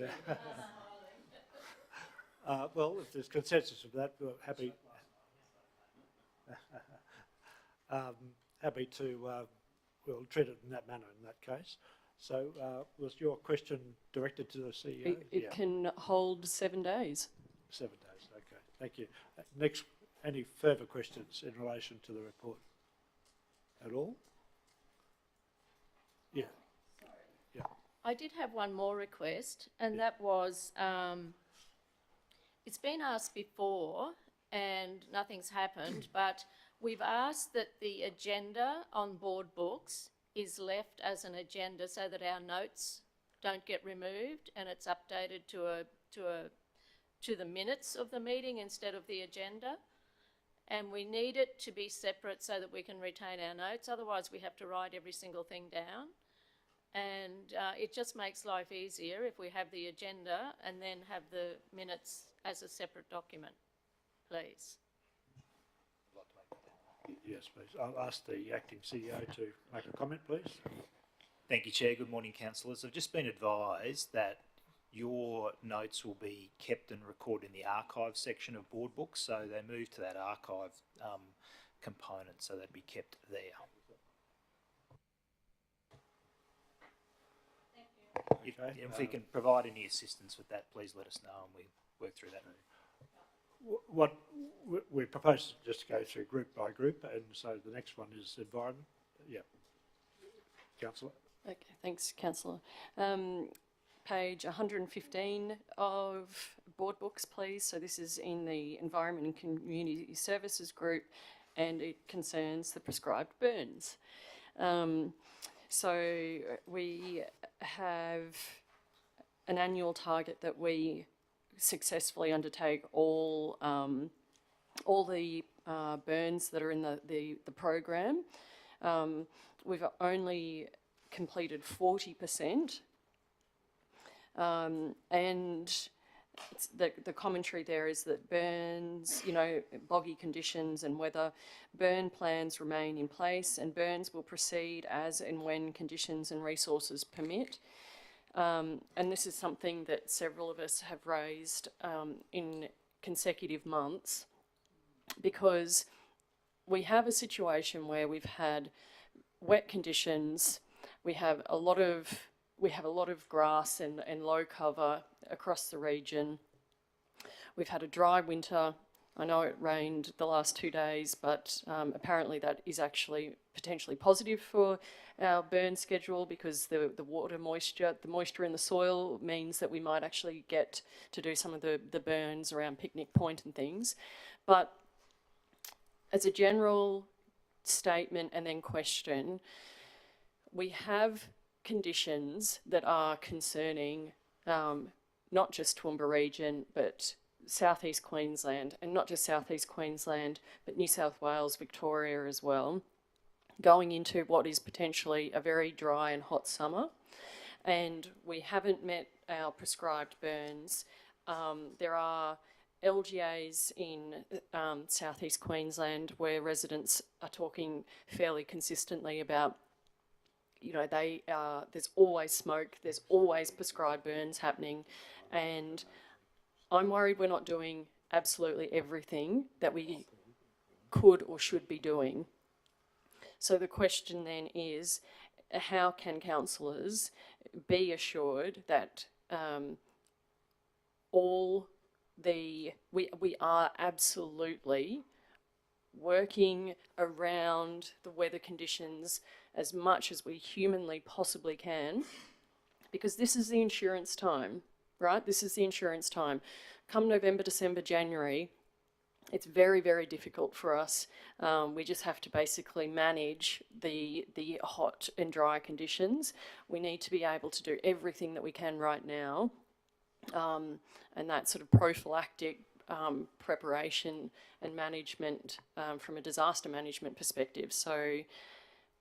Yeah. Well, if there's consensus of that, we're happy. Happy to, we'll treat it in that manner in that case. So was your question directed to the CEO? It can hold 7 days. 7 days, okay. Thank you. Next, any further questions in relation to the report at all? Yeah. Yeah. I did have one more request, and that was, it's been asked before and nothing's happened, but we've asked that the agenda on board books is left as an agenda so that our notes don't get removed and it's updated to to the minutes of the meeting instead of the agenda. And we need it to be separate so that we can retain our notes. Otherwise, we have to write every single thing down. And it just makes life easier if we have the agenda and then have the minutes as a separate document, please. Yes, please. I'll ask the acting CEO to make a comment, please. Thank you, Chair. Good morning, councillors. I've just been advised that your notes will be kept and recorded in the archive section of board books, so they move to that archive component, so they'd be kept there. If we can provide any assistance with that, please let us know and we work through that. What we propose just to go through group by group, and so the next one is environment. Yeah, Councillor. Okay, thanks, Councillor. Page 115 of board books, please. So this is in the Environment and Community Services group, and it concerns the prescribed burns. So we have an annual target that we successfully undertake all the burns that are in the program. We've only completed 40%, and the commentary there is that burns, boggy conditions and weather, burn plans remain in place and burns will proceed as and when conditions and resources permit. And this is something that several of us have raised in consecutive months, because we have a situation where we've had wet conditions, we have a lot of grass and low cover across the region. We've had a dry winter. I know it rained the last 2 days, but apparently that is actually potentially positive for our burn schedule, because the moisture in the soil means that we might actually get to do some of the burns around Picnic Point and things. But as a general statement and then question, we have conditions that are concerning not just Toowoomba region, but southeast Queensland, and not just southeast Queensland, but New South Wales, Victoria as well, going into what is potentially a very dry and hot summer. And we haven't met our prescribed burns. There are LGAs in southeast Queensland where residents are talking fairly consistently about, there's always smoke, there's always prescribed burns happening, and I'm worried we're not doing absolutely everything that we could or should be doing. So the question then is, how can councillors be assured that we are absolutely working around the weather conditions as much as we humanly possibly can, because this is the insurance time, right? This is the insurance time. Come November, December, January, it's very, very difficult for us. We just have to basically manage the hot and dry conditions. We need to be able to do everything that we can right now, and that sort of prophylactic preparation and management from a disaster management perspective. So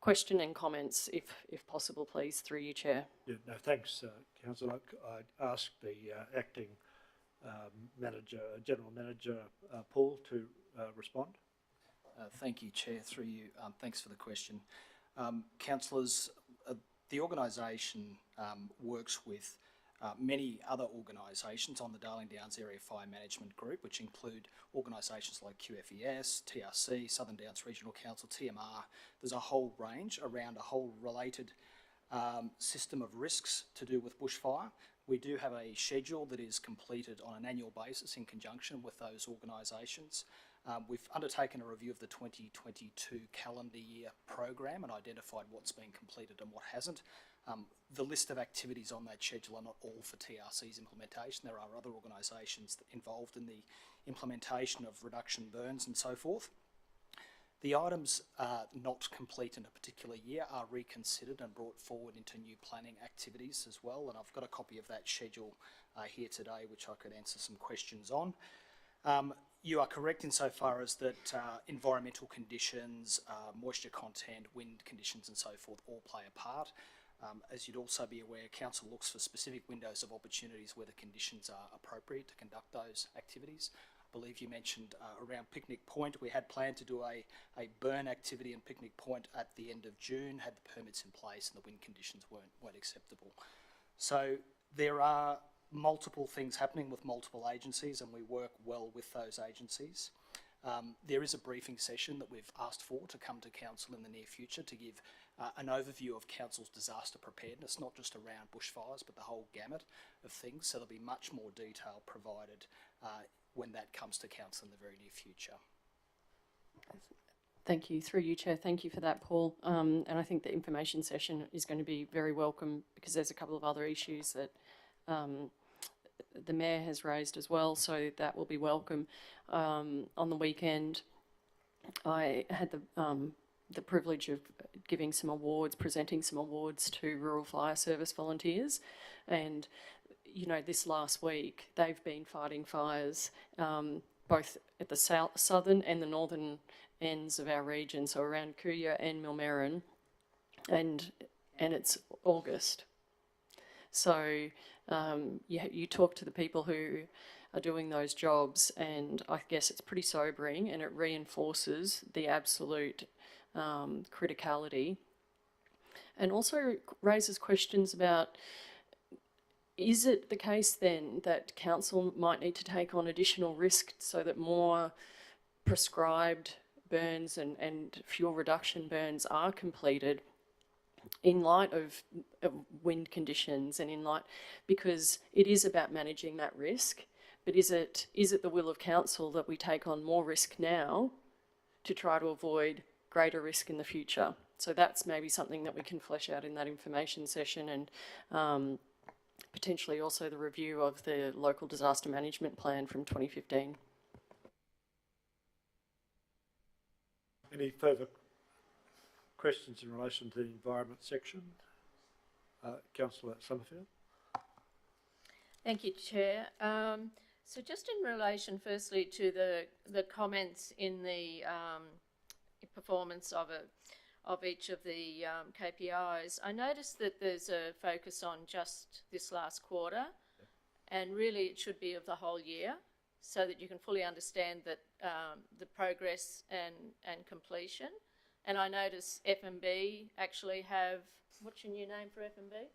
question and comments, if possible, please, through you, Chair. Yeah, no, thanks, Councillor. I'd ask the acting General Manager Paul to respond. Thank you, Chair, through you. Thanks for the question. Councillors, the organisation works with many other organisations on the Darling Downs Area Fire Management Group, which include organisations like QFES, TRC, Southern Downs Regional Council, TMR. There's a whole range around a whole related system of risks to do with bushfire. We do have a schedule that is completed on an annual basis in conjunction with those organisations. We've undertaken a review of the 2022 calendar year program and identified what's been completed and what hasn't. The list of activities on that schedule are not all for TRC's implementation. There are other organisations involved in the implementation of reduction burns and so forth. The items not complete in a particular year are reconsidered and brought forward into new planning activities as well, and I've got a copy of that schedule here today which I could answer some questions on. You are correct insofar as that environmental conditions, moisture content, wind conditions and so forth all play a part. As you'd also be aware, Council looks for specific windows of opportunities where the conditions are appropriate to conduct those activities. I believe you mentioned around Picnic Point. We had planned to do a burn activity in Picnic Point at the end of June, had the permits in place and the wind conditions weren't acceptable. So there are multiple things happening with multiple agencies and we work well with those agencies. There is a briefing session that we've asked for to come to Council in the near future to give an overview of Council's disaster preparedness, not just around bushfires, but the whole gamut of things. So there'll be much more detail provided when that comes to Council in the very near future. Thank you. Through you, Chair. Thank you for that, Paul. And I think the information session is going to be very welcome because there's a couple of other issues that the Mayor has raised as well, so that will be welcome. On the weekend, I had the privilege of giving some awards, presenting some awards to Rural Fire Service volunteers, and you know, this last week they've been fighting fires both at the southern and the northern ends of our region, so around Kuya and Millmerran, and it's August. So you talk to the people who are doing those jobs, and I guess it's pretty sobering, and it reinforces the absolute criticality, and also raises questions about, is it the case then that Council might need to take on additional risk so that more prescribed burns and fuel reduction burns are completed in light of wind conditions and in light, because it is about managing that risk, but is it the will of Council that we take on more risk now to try to avoid greater risk in the future? So that's maybe something that we can flesh out in that information session, and potentially also the review of the local disaster management plan from 2015. Any further questions in relation to the environment section? Councillor Summerfield. Thank you, Chair. So just in relation firstly to the comments in the performance of each of the KPIs, I noticed that there's a focus on just this last quarter, and really it should be of the whole year, so that you can fully understand that the progress and completion. And I notice FMB actually have, what's your new name for FMB?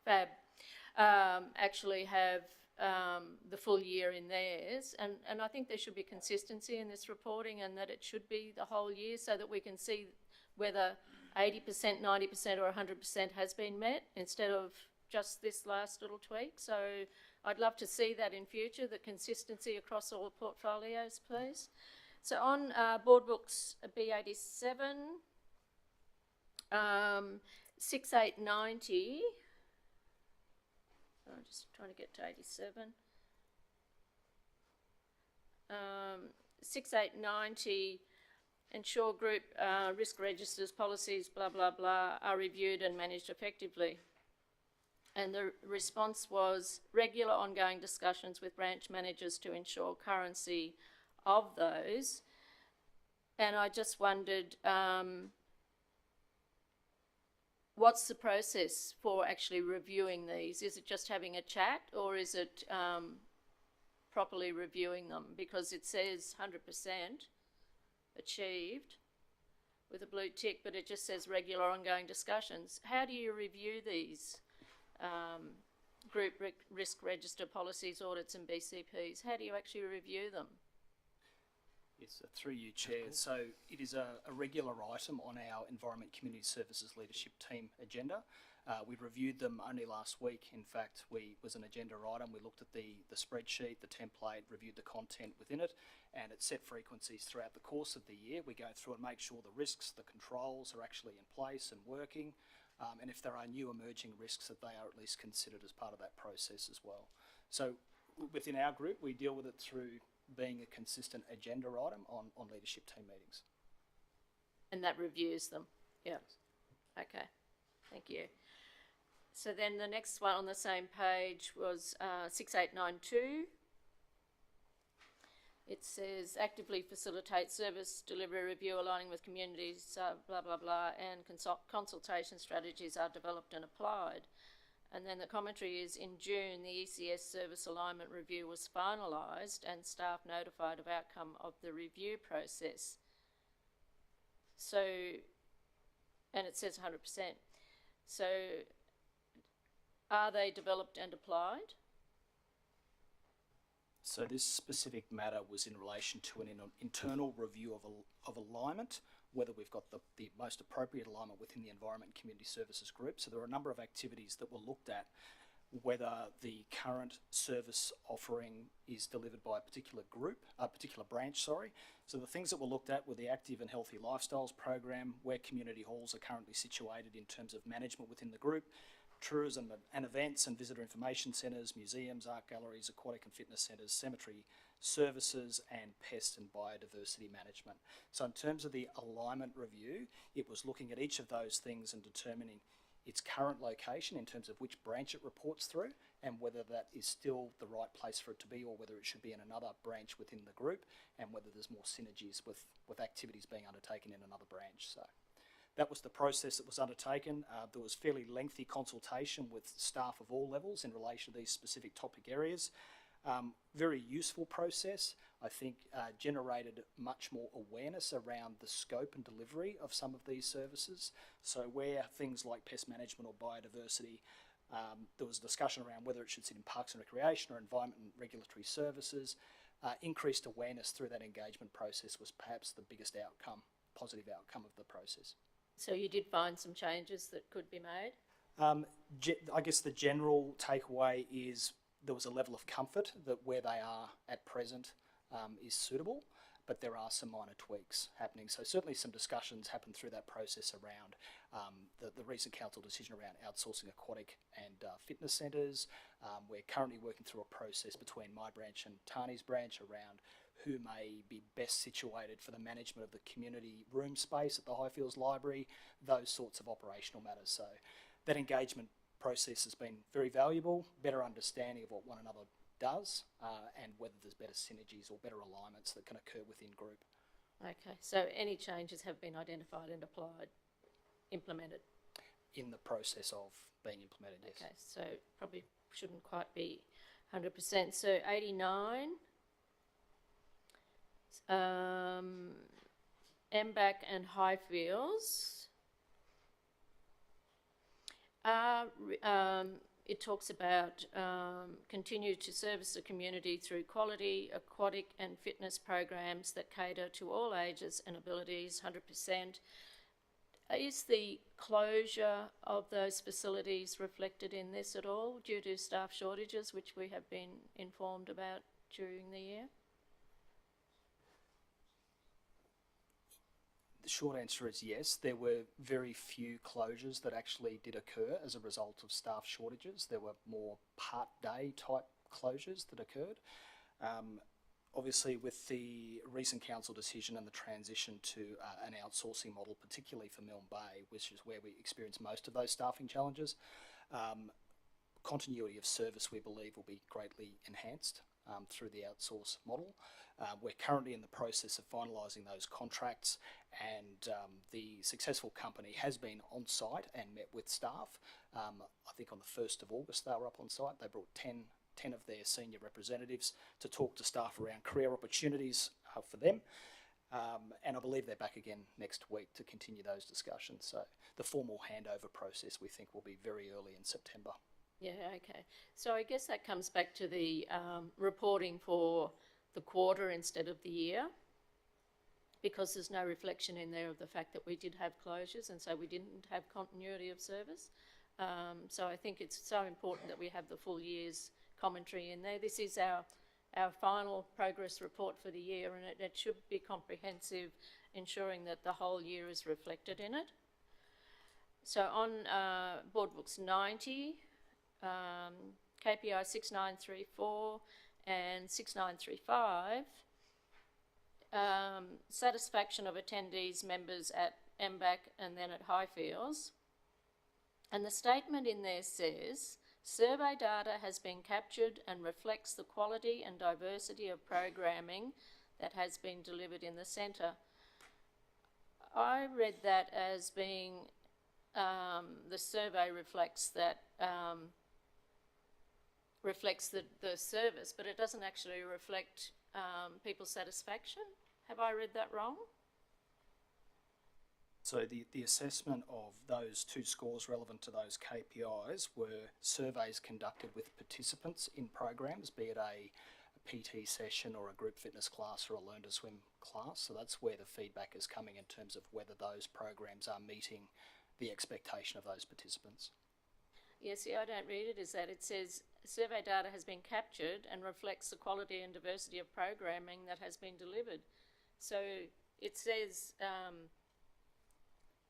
Fab. Actually have the full year in theirs, and I think there should be consistency in this reporting, and that it should be the whole year, so that we can see whether 80%, 90% or 100% has been met, instead of just this last little tweak. So I'd love to see that in future, the consistency across all portfolios, please. So on Board Books B87, 6890, I'm just trying to get to 87. 6890, ensure group risk registers, policies, blah, blah, blah, are reviewed and managed effectively. And the response was regular ongoing discussions with branch managers to ensure currency of those. And I just wondered, what's the process for actually reviewing these? Is it just having a chat, or is it properly reviewing them? Because it says 100% achieved with a blue tick, but it just says regular ongoing discussions. How do you review these group risk register policies, audits and BCPs? How do you actually review them? Yes, through you, Chair. So it is a regular item on our Environment Community Services Leadership Team agenda. We reviewed them only last week. In fact, was an agenda item. We looked at the spreadsheet, the template, reviewed the content within it, and it set frequencies throughout the course of the year. We go through and make sure the risks, the controls are actually in place and working, and if there are new emerging risks, that they are at least considered as part of that process as well. So within our group, we deal with it through being a consistent agenda item on leadership team meetings. And that reviews them, yeah. Okay, thank you. So then the next one on the same page was 6892. It says actively facilitate service delivery review aligning with communities, blah, blah, blah, and consultation strategies are developed and applied. And then the commentary is, in June, the ECS service alignment review was finalised and staff notified of outcome of the review process. So, and it says 100%. So, are they developed and applied? So this specific matter was in relation to an internal review of alignment, whether we've got the most appropriate alignment within the Environment and Community Services group. So there are a number of activities that were looked at, whether the current service offering is delivered by a particular group, a particular branch, sorry. So the things that were looked at were the Active and Healthy Lifestyles program, where community halls are currently situated in terms of management within the group, tourism and events and visitor information centres, museums, art galleries, aquatic and fitness centres, cemetery services, and pest and biodiversity management. So in terms of the alignment review, it was looking at each of those things and determining its current location in terms of which branch it reports through and whether that is still the right place for it to be or whether it should be in another branch within the group and whether there's more synergies with activities being undertaken in another branch. So that was the process that was undertaken. There was fairly lengthy consultation with staff of all levels in relation to these specific topic areas. Very useful process, I think, generated much more awareness around the scope and delivery of some of these services. So where things like pest management or biodiversity, there was discussion around whether it should sit in Parks and Recreation or Environment and Regulatory Services. Increased awareness through that engagement process was perhaps the biggest outcome, positive outcome of the process. So you did find some changes that could be made? I guess the general takeaway is there was a level of comfort that where they are at present is suitable, but there are some minor tweaks happening. So certainly some discussions happened through that process around the recent council decision around outsourcing aquatic and fitness centres. We're currently working through a process between my branch and Tani's branch around who may be best situated for the management of the community room space at the Highfields Library, those sorts of operational matters. So that engagement process has been very valuable, better understanding of what one another does and whether there's better synergies or better alignments that can occur within group. Okay, so any changes have been identified and applied, implemented? In the process of being implemented, yes. Okay, so probably shouldn't quite be 100%. So 89, MBAC and Highfields. It talks about continue to service the community through quality aquatic and fitness programs that cater to all ages and abilities, 100%. Is the closure of those facilities reflected in this at all due to staff shortages, which we have been informed about during the year? The short answer is yes. There were very few closures that actually did occur as a result of staff shortages. There were more part-day type closures that occurred. Obviously, with the recent council decision and the transition to an outsourcing model, particularly for Milne Bay, which is where we experience most of those staffing challenges, continuity of service, we believe, will be greatly enhanced through the outsource model. We're currently in the process of finalising those contracts, and the successful company has been on site and met with staff. I think on the 1st of August they were up on site. They brought 10 of their senior representatives to talk to staff around career opportunities for them. And I believe they're back again next week to continue those discussions. So the formal handover process we think will be very early in September. Yeah, okay. So I guess that comes back to the reporting for the quarter instead of the year, because there's no reflection in there of the fact that we did have closures and so we didn't have continuity of service. So I think it's so important that we have the full year's commentary in there. This is our final progress report for the year, and it should be comprehensive, ensuring that the whole year is reflected in it. So on Board Books 90, KPI 6934 and 6935, satisfaction of attendees, members at MBAC and then at Highfields. And the statement in there says, survey data has been captured and reflects the quality and diversity of programming that has been delivered in the centre. I read that as being the survey reflects that reflects the service, but it doesn't actually reflect people's satisfaction. Have I read that wrong? So the assessment of those two scores relevant to those KPIs were surveys conducted with participants in programs, be it a PT session or a group fitness class or a learn to swim class. So that's where the feedback is coming in terms of whether those programs are meeting the expectation of those participants. Yeah, see, I don't read it as that. It says survey data has been captured and reflects the quality and diversity of programming that has been delivered. So it says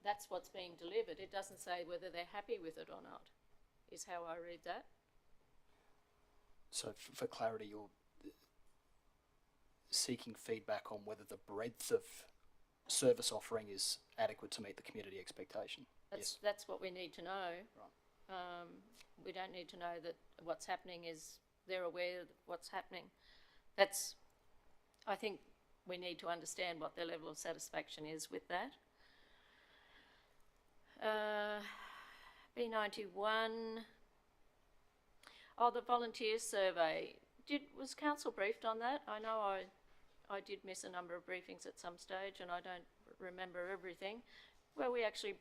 that's what's being delivered. It doesn't say whether they're happy with it or not, is how I read that. So for clarity, you're seeking feedback on whether the breadth of service offering is adequate to meet the community expectation. That's what we need to know. Right. We don't need to know that what's happening is they're aware of what's happening. That's, I think we need to understand what their level of satisfaction is with that. B91. Oh, the volunteer survey. Was council briefed on that? I know I did miss a number of briefings at some stage and I don't remember everything. Were we actually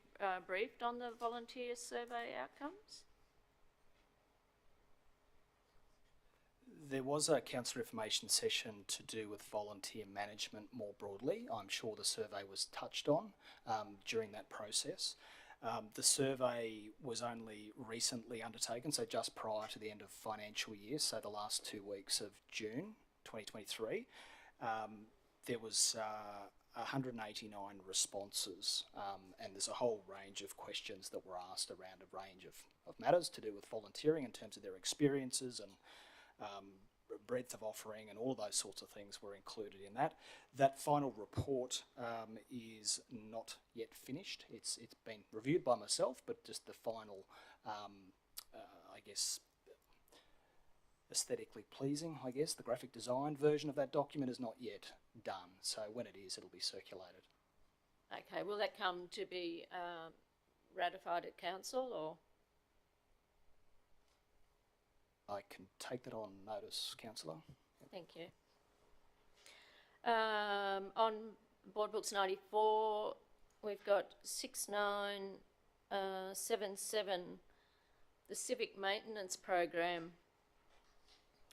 briefed on the volunteer survey outcomes? There was a councillor information session to do with volunteer management more broadly. I'm sure the survey was touched on during that process. The survey was only recently undertaken, so just prior to the end of financial year, so the last 2 weeks of June 2023. There was 189 responses, and there's a whole range of questions that were asked around a range of matters to do with volunteering in terms of their experiences and breadth of offering, and all of those sorts of things were included in that. That final report is not yet finished. It's been reviewed by myself, but just the final, I guess, aesthetically pleasing, I guess, the graphic design version of that document is not yet done. So when it is, it'll be circulated. Okay, will that come to be ratified at council or? I can take that on notice, councillor. Thank you. On Board Books 94, we've got 6977, the Civic Maintenance Program,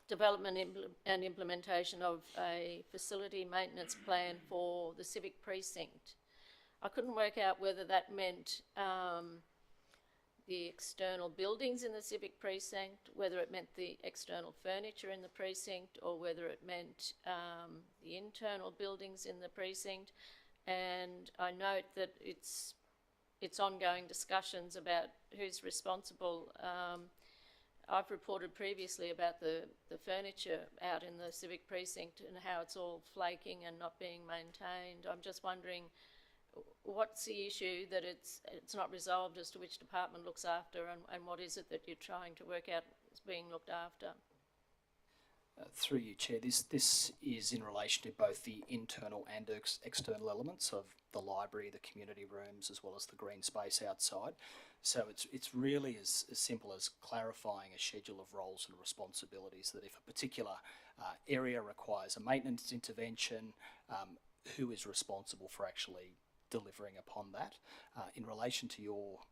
development and implementation of a facility maintenance plan for the Civic Precinct. I couldn't work out whether that meant the external buildings in the Civic Precinct, whether it meant the external furniture in the precinct, or whether it meant the internal buildings in the precinct. And I note that it's ongoing discussions about who's responsible. I've reported previously about the furniture out in the Civic Precinct and how it's all flaking and not being maintained. I'm just wondering, what's the issue that it's not resolved as to which department looks after, and what is it that you're trying to work out is being looked after? Through you, Chair, this is in relation to both the internal and external elements of the library, the community rooms, as well as the green space outside. So it's really as simple as clarifying a schedule of roles and responsibilities, that if a particular area requires a maintenance intervention, who is responsible for actually delivering upon that. In relation to your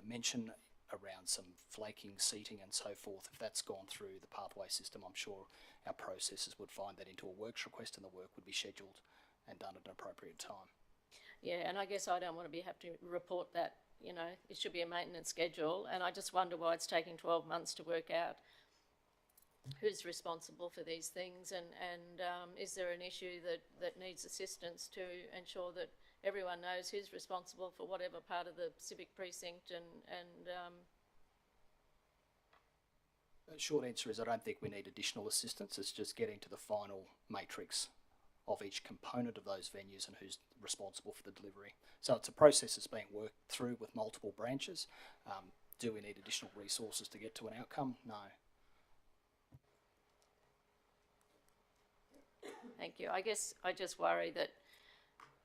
mention around some flaking seating and so forth, if that's gone through the pathway system, I'm sure our processes would find that into a works request and the work would be scheduled and done at an appropriate time. Yeah, and I guess I don't want to have to report that, you know, it should be a maintenance schedule, and I just wonder why it's taking 12 months to work out who's responsible for these things, and is there an issue that needs assistance to ensure that everyone knows who's responsible for whatever part of the Civic Precinct Short answer is I don't think we need additional assistance. It's just getting to the final matrix of each component of those venues and who's responsible for the delivery. So it's a process that's being worked through with multiple branches. Do we need additional resources to get to an outcome? No. Thank you. I guess I just worry that,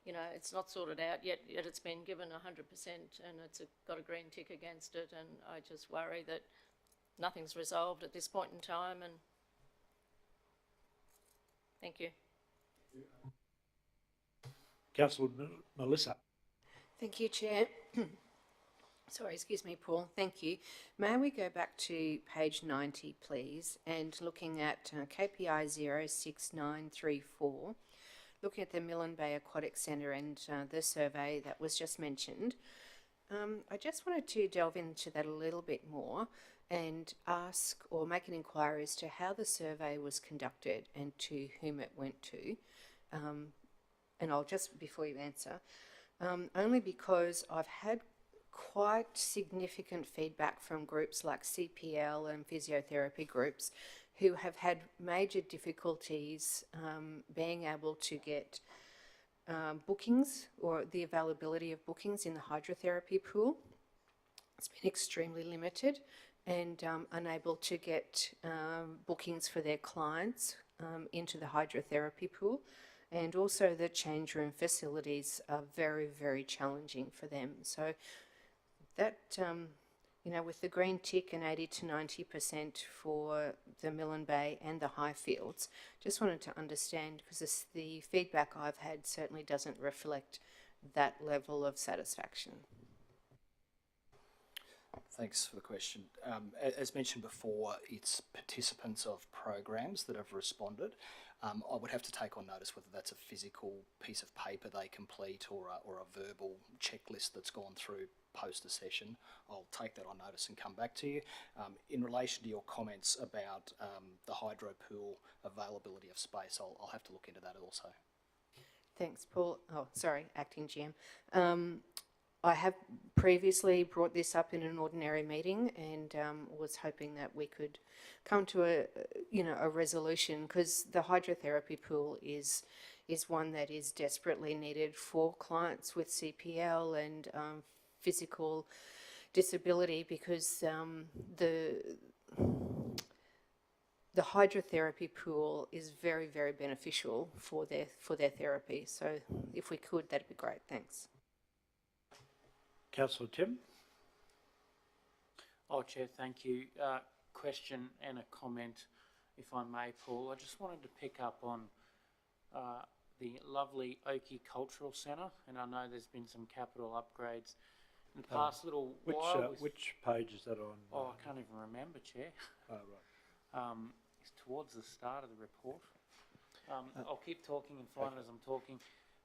you know, it's not sorted out yet it's been given 100% and it's got a green tick against it, and I just worry that nothing's resolved at this point in time, and thank you. Councillor Melissa. Thank you, Chair. Sorry, excuse me, Paul. Thank you. May we go back to page 90, please, and looking at KPI 06934, looking at the Millen Bay Aquatic Centre and the survey that was just mentioned. I just wanted to delve into that a little bit more and ask or make an inquiry as to how the survey was conducted and to whom it went to. And I'll just, before you answer, only because I've had quite significant feedback from groups like CPL and physiotherapy groups who have had major difficulties being able to get bookings or the availability of bookings in the hydrotherapy pool. It's been extremely limited and unable to get bookings for their clients into the hydrotherapy pool. And also the change room facilities are very, very challenging for them. So that, you know, with the green tick and 80 to 90% for the Millen Bay and the Highfields, just wanted to understand, because the feedback I've had certainly doesn't reflect that level of satisfaction. Thanks for the question. As mentioned before, it's participants of programs that have responded. I would have to take on notice whether that's a physical piece of paper they complete or a verbal checklist that's gone through post a session. I'll take that on notice and come back to you. In relation to your comments about the hydro pool availability of space, I'll have to look into that also. Thanks, Paul. Oh, sorry, Acting GM. I have previously brought this up in an ordinary meeting and was hoping that we could come to a resolution, because the hydrotherapy pool is one that is desperately needed for clients with CPL and physical disability, because the hydrotherapy pool is very, very beneficial for their therapy. So if we could, that'd be great. Thanks. Councillor Tim. Oh, Chair, thank you. Question and a comment, if I may, Paul. I just wanted to pick up on the lovely Oakey Cultural Centre, and I know there's been some capital upgrades in the past little while. Which page is that on? Oh, I can't even remember, Chair. Oh, right. It's towards the start of the report. I'll keep talking and find it as I'm talking.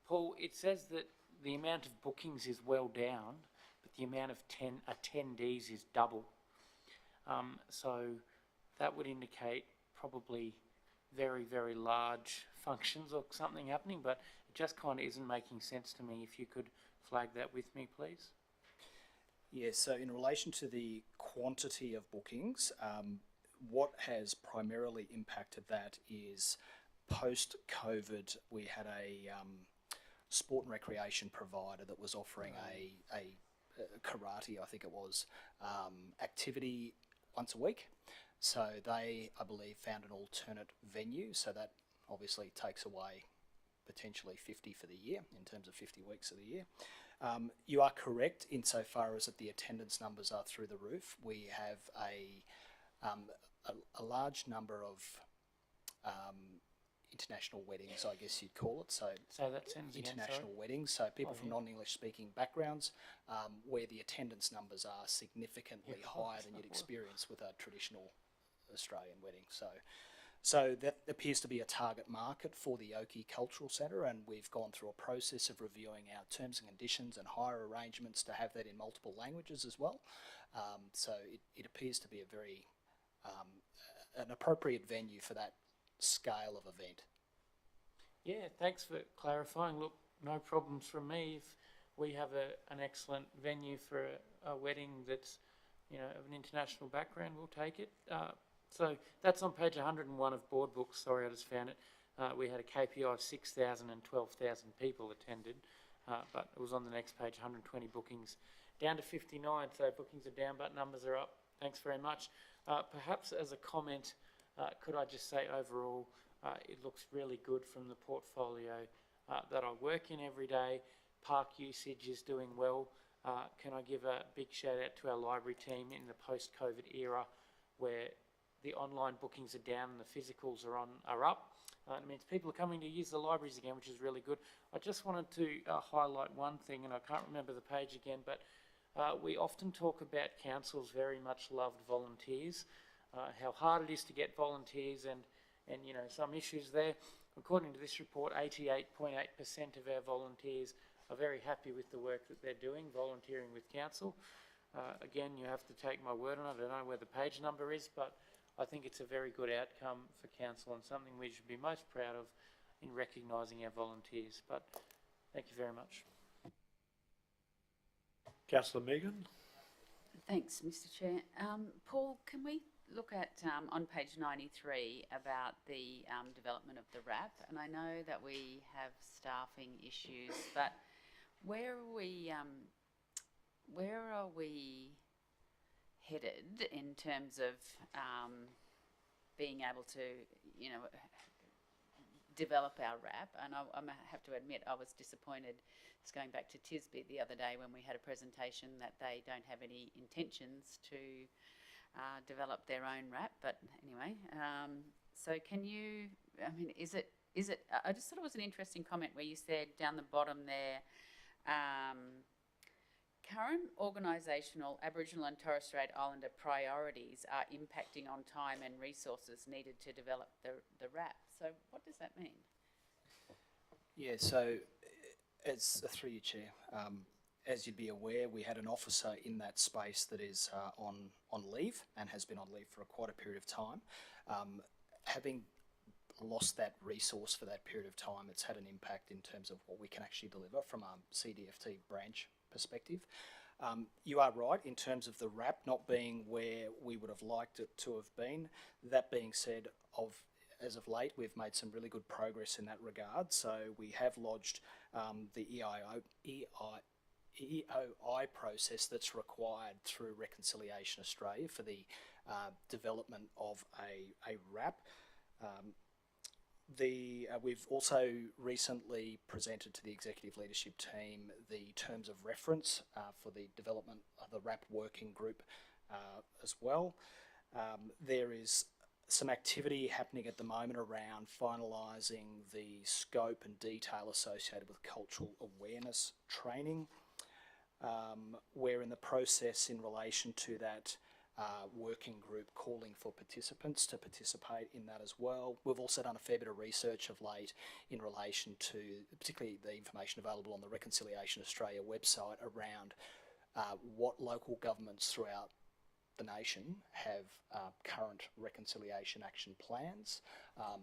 Paul, it says that the amount of bookings is well down, but the amount of attendees is double. So that would indicate probably very, very large functions or something happening, but it just kind of isn't making sense to me. If you could flag that with me, please. Yes, so in relation to the quantity of bookings, what has primarily impacted that is post-COVID, we had a sport and recreation provider that was offering a karate, I think it was, activity once a week. So they, I believe, found an alternate venue. So that obviously takes away potentially 50 for the year in terms of 50 weeks of the year. You are correct insofar as that the attendance numbers are through the roof. We have a large number of international weddings, I guess you'd call it. So that sentence again, international sorry. weddings, so people from non-English speaking backgrounds, where the attendance numbers are significantly higher than you'd experience with a traditional Australian wedding. So that appears to be a target market for the Oakey Cultural Centre, and we've gone through a process of reviewing our terms and conditions and hire arrangements to have that in multiple languages as well. So it appears to be a very an appropriate venue for that scale of event. Yeah, thanks for clarifying. Look, no problems from me. If we have an excellent venue for a wedding that's, you know, of an international background, we'll take it. So that's on page 101 of Board Books. Sorry, I just found it. we had a KPI of 6,000 and 12,000 people attended, but it was on the next page, 120 bookings, down to 59, so bookings are down, but numbers are up. Thanks very much. Perhaps as a comment, could I just say overall, it looks really good from the portfolio that I work in every day. Park usage is doing well. Can I give a big shout out to our library team in the post-COVID era where the online bookings are down and the physicals are up. It means people are coming to use the libraries again, which is really good. I just wanted to highlight one thing, and I can't remember the page again, but we often talk about councils very much loved volunteers, how hard it is to get volunteers and you know, some issues there. According to this report, 88.8% of our volunteers are very happy with the work that they're doing, volunteering with council. Again, you have to take my word on it. I don't know where the page number is, but I think it's a very good outcome for council and something we should be most proud of in recognising our volunteers. But thank you very much. Councillor Megan. Thanks, Mr. Chair. Paul, can we look at on page 93 about the development of the RAP? And I know that we have staffing issues, but where are we headed in terms of being able to, you know, develop our RAP? And I have to admit, I was disappointed. It's going back to Tisby the other day when we had a presentation that they don't have any intentions to develop their own RAP. But anyway, so can you? I mean, is it? I just thought it was an interesting comment where you said down the bottom there. Current organisational Aboriginal and Torres Strait Islander priorities are impacting on time and resources needed to develop the RAP. So what does that mean? Yeah, so as a through you, Chair, as you'd be aware, we had an officer in that space that is on leave and has been on leave for quite a period of time. Having lost that resource for that period of time, it's had an impact in terms of what we can actually deliver from a CDFT branch perspective. You are right in terms of the RAP not being where we would have liked it to have been. That being said, as of late, we've made some really good progress in that regard. So we have lodged the EOI process that's required through Reconciliation Australia for the development of a RAP. We've also recently presented to the executive leadership team the terms of reference for the development of the RAP working group as well. There is some activity happening at the moment around finalising the scope and detail associated with cultural awareness training. We're in the process in relation to that working group calling for participants to participate in that as well. We've also done a fair bit of research of late in relation to particularly the information available on the Reconciliation Australia website around what local governments throughout the nation have current reconciliation action plans.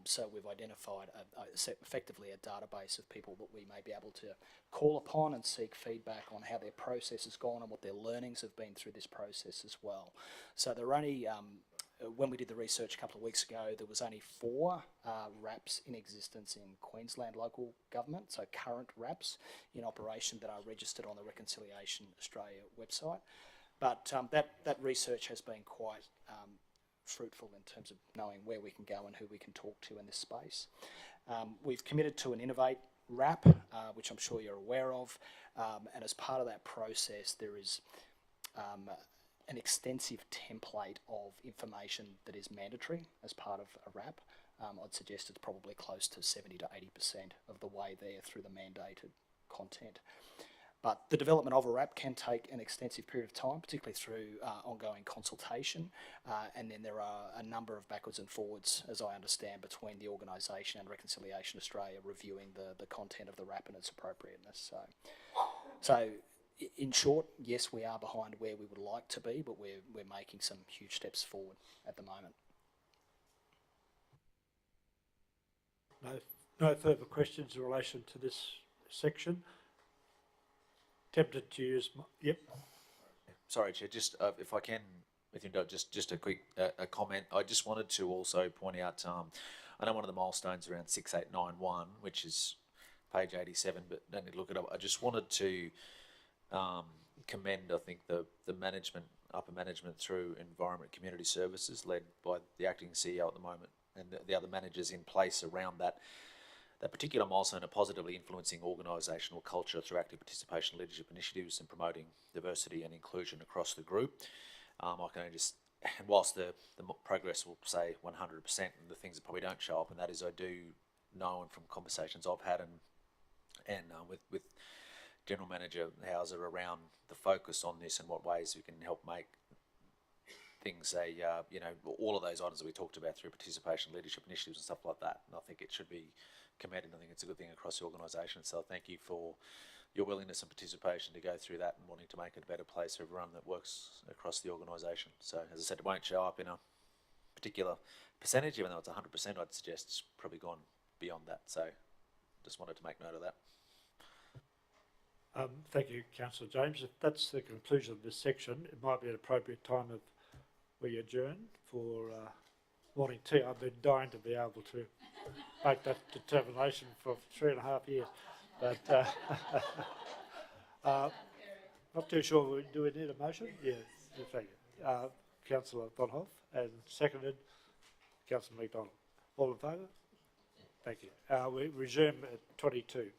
So we've identified effectively a database of people that we may be able to call upon and seek feedback on how their process has gone and what their learnings have been through this process as well. So there are only, when we did the research a couple of weeks ago, there was only 4 RAPs in existence in Queensland local government, so current RAPs in operation that are registered on the Reconciliation Australia website. But that research has been quite fruitful in terms of knowing where we can go and who we can talk to in this space. We've committed to an Innovate RAP, which I'm sure you're aware of, and as part of that process there is an extensive template of information that is mandatory as part of a RAP. I'd suggest it's probably close to 70 to 80% of the way there through the mandated content. But the development of a RAP can take an extensive period of time, particularly through ongoing consultation, and then there are a number of backwards and forwards, as I understand, between the organisation and Reconciliation Australia reviewing the content of the RAP and its appropriateness. So in short, yes, we are behind where we would like to be, but we're making some huge steps forward at the moment. No further questions in relation to this section. Tempted to use yep. Sorry, Chair, just if I can, with you, just a quick comment. I just wanted to also point out I know one of the milestones around 6891, which is page 87, but don't need to look it up. I just wanted to commend, I think, the management, upper management through Environment Community Services, led by the acting CEO at the moment, and the other managers in place around that particular milestone are positively influencing organisational culture through active participation, leadership initiatives, and promoting diversity and inclusion across the group. I can only just, and whilst the progress will say 100%, and the things that probably don't show up, and that is I do know, and from conversations I've had and with General Manager Hauser around the focus on this and what ways we can help make things all of those items that we talked about through participation, leadership initiatives and stuff like that. And I think it should be commended. I think it's a good thing across the organisation. So thank you for your willingness and participation to go through that and wanting to make it a better place for everyone that works across the organisation. So as I said, it won't show up in a particular percentage, even though it's 100%, I'd suggest it's probably gone beyond that. So just wanted to make note of that. Thank you, Councillor James. If that's the conclusion of this section, it might be an appropriate time of we adjourn for morning tea. I've been dying to be able to make that determination for 3.5 years, but not too sure. Do we need a motion? Yeah, thank you. Councillor Von Hoff, and seconded Councillor McDonald. All in favour? Thank you. We resume at 22.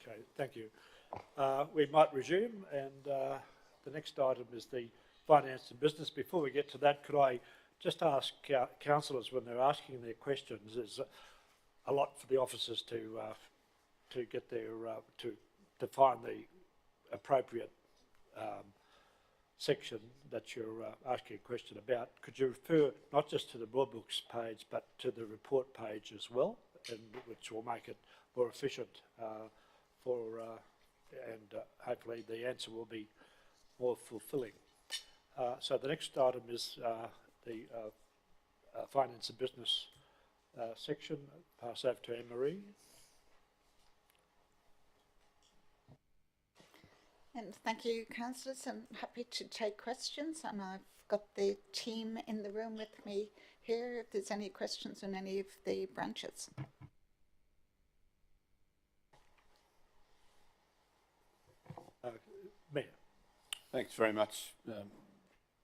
Okay, thank you. We might resume, and the next item is the finance and business. Before we get to that, could I just ask councillors when they're asking their questions, there's a lot for the officers to get their to find the appropriate section that you're asking a question about. Could you refer not just to the board books page but to the report page as well, and which will make it more efficient and hopefully the answer will be more fulfilling. So the next item is the finance and business section. Pass over to Anne-Marie. And thank you, councillors. I'm happy to take questions, and I've got the team in the room with me here if there's any questions on any of the branches. Mayor. Thanks very much,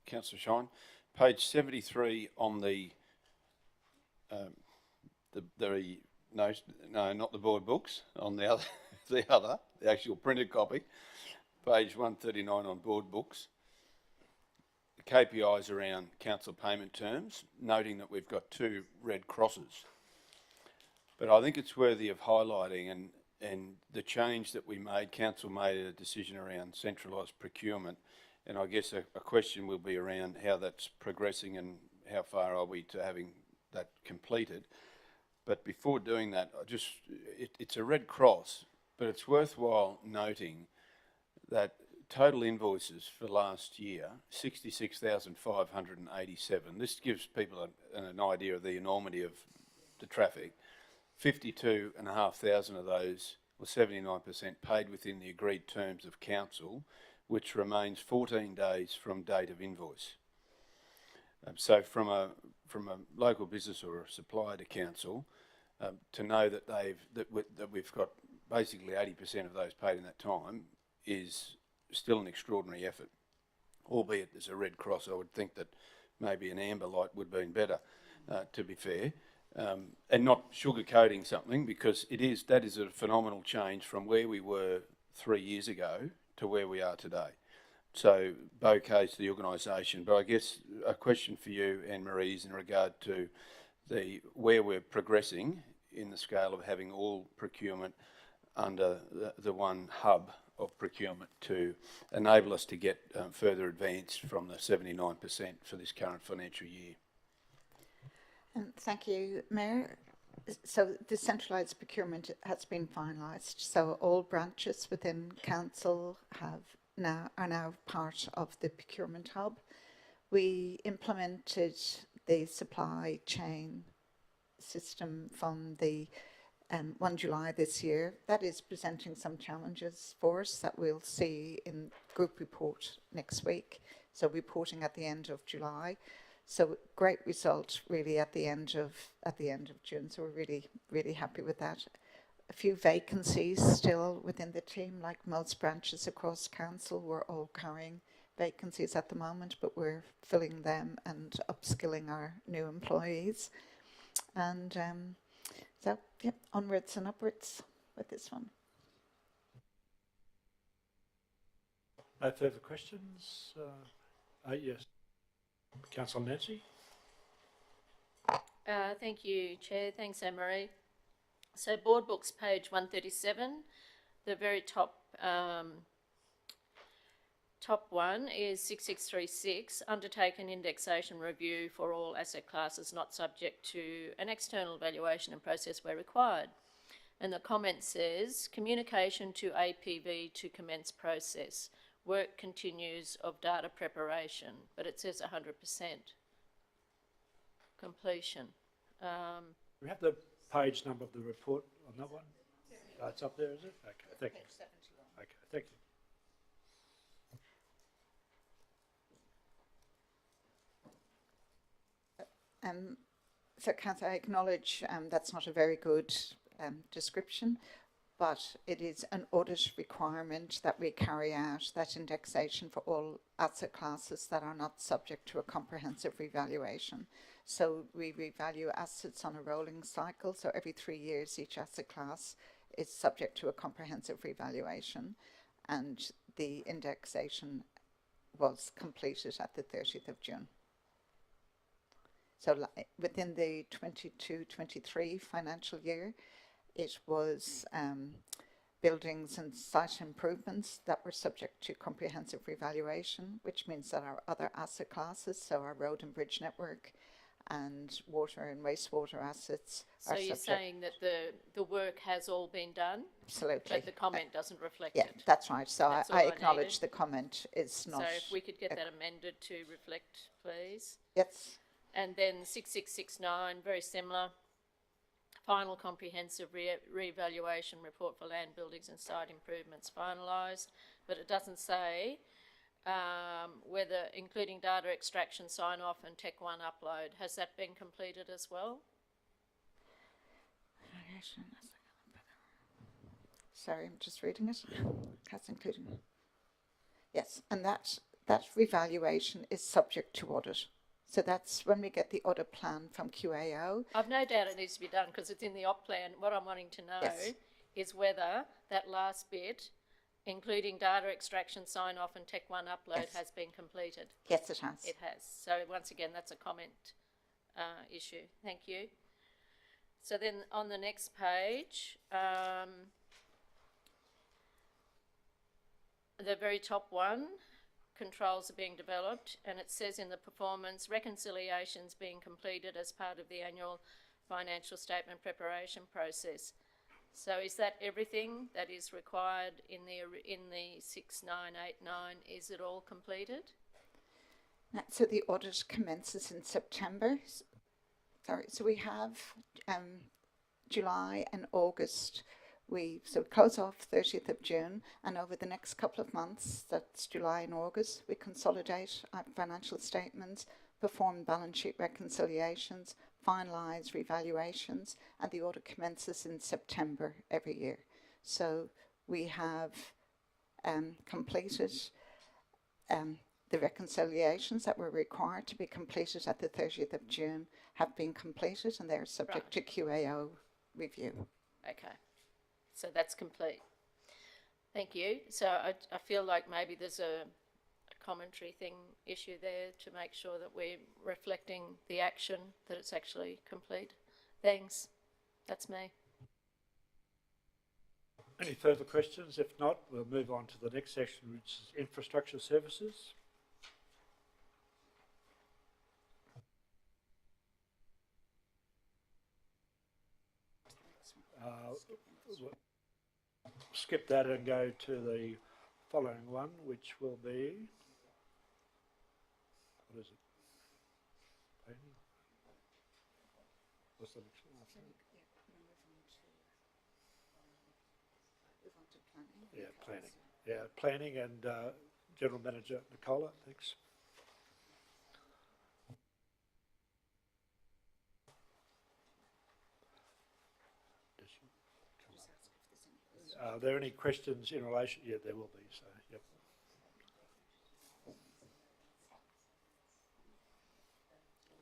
Councillor Shine. Page 73 on the no, not the board books, on the other, the actual printed copy. Page 139 on board books. The KPIs around council payment terms, noting that we've got 2 red crosses. But I think it's worthy of highlighting, and the change that we made, council made a decision around centralised procurement, and I guess a question will be around how that's progressing and how far are we to having that completed. But before doing that, it's a red cross, but it's worthwhile noting that total invoices for last year, 66,587. This gives people an idea of the enormity of the traffic. 52,500 of those, or 79%, paid within the agreed terms of council, which remains 14 days from date of invoice. So from a local business or a supplier to council, to know that we've got basically 80% of those paid in that time is still an extraordinary effort. Albeit there's a red cross, I would think that maybe an amber light would have been better, to be fair. And not sugarcoating something, because that is a phenomenal change from where we were 3 years ago to where we are today. So bouquets to the organisation, but I guess a question for you, Anne-Marie, is in regard to where we're progressing in the scale of having all procurement under the one hub of procurement to enable us to get further advance from the 79% for this current financial year. Thank you, Mayor. So the centralised procurement has been finalised. So all branches within council are now part of the procurement hub. We implemented the supply chain system from the 1 July this year. That is presenting some challenges for us that we'll see in group report next week. So reporting at the end of July. So great result really at the end of June. So we're really happy with that. A few vacancies still within the team, like most branches across council. We're all carrying vacancies at the moment, but we're filling them and upskilling our new employees. And so, yeah, onwards and upwards with this one. No further questions? Yes. Councillor Nancy. Thank you, Chair. Thanks, Anne-Marie. So board books, page 137, the very top one is 6636, undertake an indexation review for all asset classes not subject to an external evaluation and process where required. And the comment says, communication to APV to commence process. Work continues of data preparation, but it says 100% completion. We have the page number of the report on that one? It's up there, is it? Okay, thank you. Okay, thank you. So Councillor, I acknowledge that's not a very good description, but it is an audit requirement that we carry out that indexation for all asset classes that are not subject to a comprehensive revaluation. So we revalue assets on a rolling cycle, so every 3 years each asset class is subject to a comprehensive revaluation, and the indexation was completed at the 30th of June. So within the 22-23 financial year, it was buildings and site improvements that were subject to comprehensive revaluation, which means that our other asset classes, so our road and bridge network and water and wastewater assets So are you're subject. saying that the work has all been done? Absolutely. But the comment doesn't reflect Yeah, it? that's right. So That's I all acknowledge needed. the comment is not. So if we could get that amended to reflect, please. Yes. And then 6669, very similar. Final comprehensive revaluation report for land, buildings and site improvements finalised, but it doesn't say whether, including data extraction, sign off and Tech One upload, has that been completed as well? Sorry, I'm just reading it. That's including. Yes, and that revaluation is subject to audit. So that's when we get the audit plan from QAO. I've no doubt it needs to be done because it's in the op plan. What I'm wanting to know Yes. is whether that last bit, including data extraction, sign off and Tech One upload, Yes. has been completed. Yes, it has. It has. So once again, that's a comment issue. Thank you. So then on the next page, the very top one, controls are being developed, and it says in the performance, reconciliations being completed as part of the annual financial statement preparation process. So is that everything that is required in the 6989? Is it all completed? So the audit commences in September. Sorry, so we have July and August. We close off 30th of June, and over the next couple of months, that's July and August, we consolidate our financial statements, perform balance sheet reconciliations, finalise revaluations, and the audit commences in September every year. So we have completed the reconciliations that were required to be completed at the 30th of June have been completed, and they're subject to QAO review. Okay. So that's complete. Thank you. So I feel like maybe there's a commentary issue there to make sure that we're reflecting the action, that it's actually complete. Thanks. That's me. Any further questions? If not, we'll move on to the next section, which is infrastructure services. Skip that and go to the following one, which will be, what is it? Planning? What's the next one? Yeah, planning. Yeah, planning and General Manager Nicola, thanks. Are there any questions in relation? Yeah, there will be, so, yep.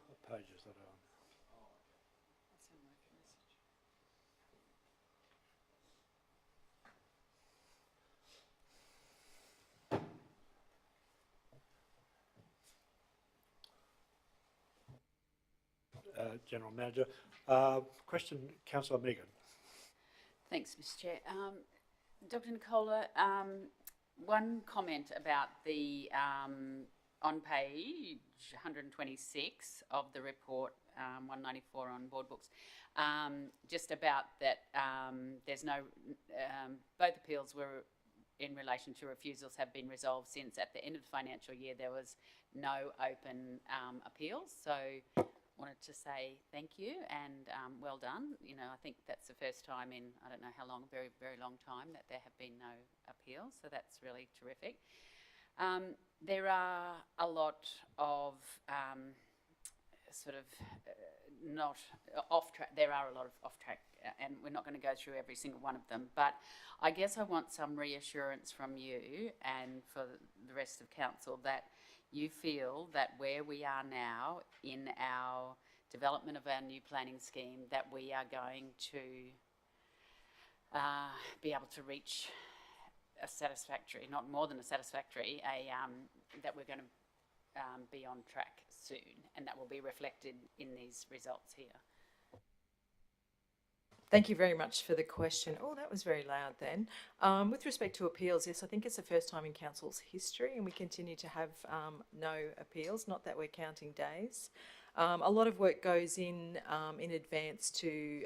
What page is that on? General Manager. Question, Councillor Megan. Thanks, Mr. Chair. Dr. Nicola, one comment about the on page 126 of the report, 194 on board books, just about that there's no, both appeals were in relation to refusals have been resolved since at the end of the financial year there was no open appeals. So wanted to say thank you and well done. You know, I think that's the first time in, I don't know how long, a very, very long time that there have been no appeals. So that's really terrific. There are a lot of not off track, there are a lot of off track, and we're not going to go through every single one of them, but I guess I want some reassurance from you and for the rest of council that you feel that where we are now in our development of our new planning scheme, that we are going to be able to reach a satisfactory, not more than a satisfactory, that we're going to be on track soon, and that will be reflected in these results here. Thank you very much for the question. Oh, that was very loud then. With respect to appeals, yes, I think it's the first time in Council's history, and we continue to have no appeals, not that we're counting days. A lot of work goes in advance to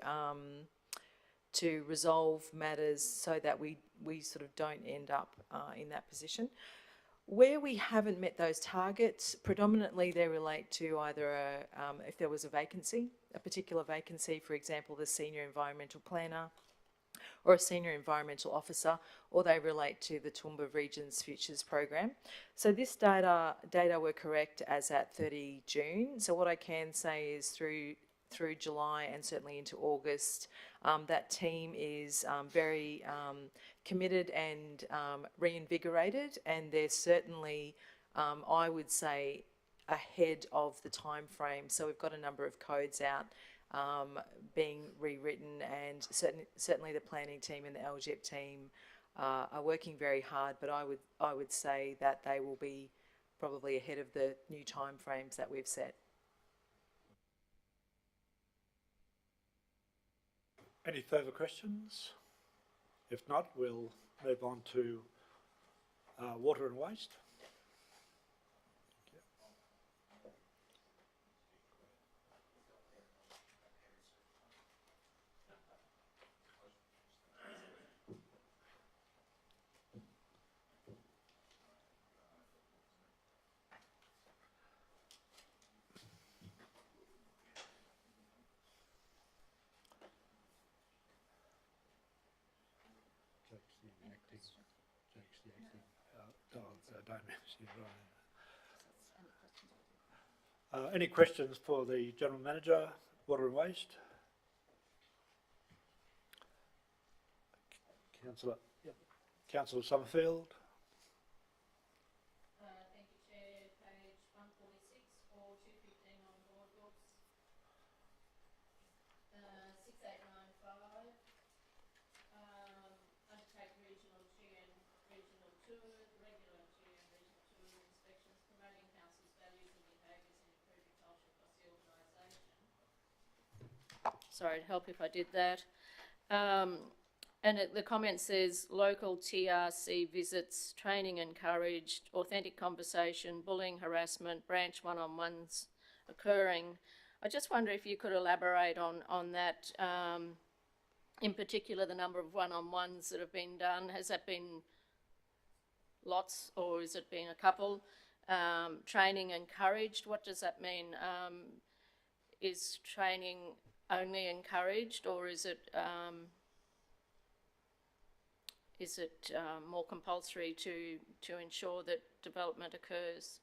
resolve matters so that we sort of don't end up in that position. Where we haven't met those targets, predominantly they relate to either if there was a vacancy, a particular vacancy, for example, the senior environmental planner or a senior environmental officer, or they relate to the Toowoomba Region's Futures program. So this data were correct as at 30 June. So what I can say is through July and certainly into August, that team is very committed and reinvigorated, and they're certainly, I would say, ahead of the time frame. So we've got a number of codes out being rewritten, and certainly the planning team and the LGEP team are working very hard, but I would say that they will be probably ahead of the new time frames that we've set. Any further questions? If not, we'll move on to water and waste. Any questions for the General Manager, Water and Waste? Councillor, Councillor Summerfield. Thank you, Chair. Page 146 for 215 on board books. 6895. Undertake regional 2 and regional 2, regular 2 and regional 2 inspections, promoting council's values and behaviours and improving culture across the organisation. Sorry, it'd help if I did that. And the comment says local TRC visits, training encouraged, authentic conversation, bullying, harassment, branch one-on-ones occurring. I just wonder if you could elaborate on that, in particular the number of one-on-ones that have been done. Has that been lots or has it been a couple? Training encouraged, what does that mean? Is training only encouraged, or is it more compulsory to ensure that development occurs?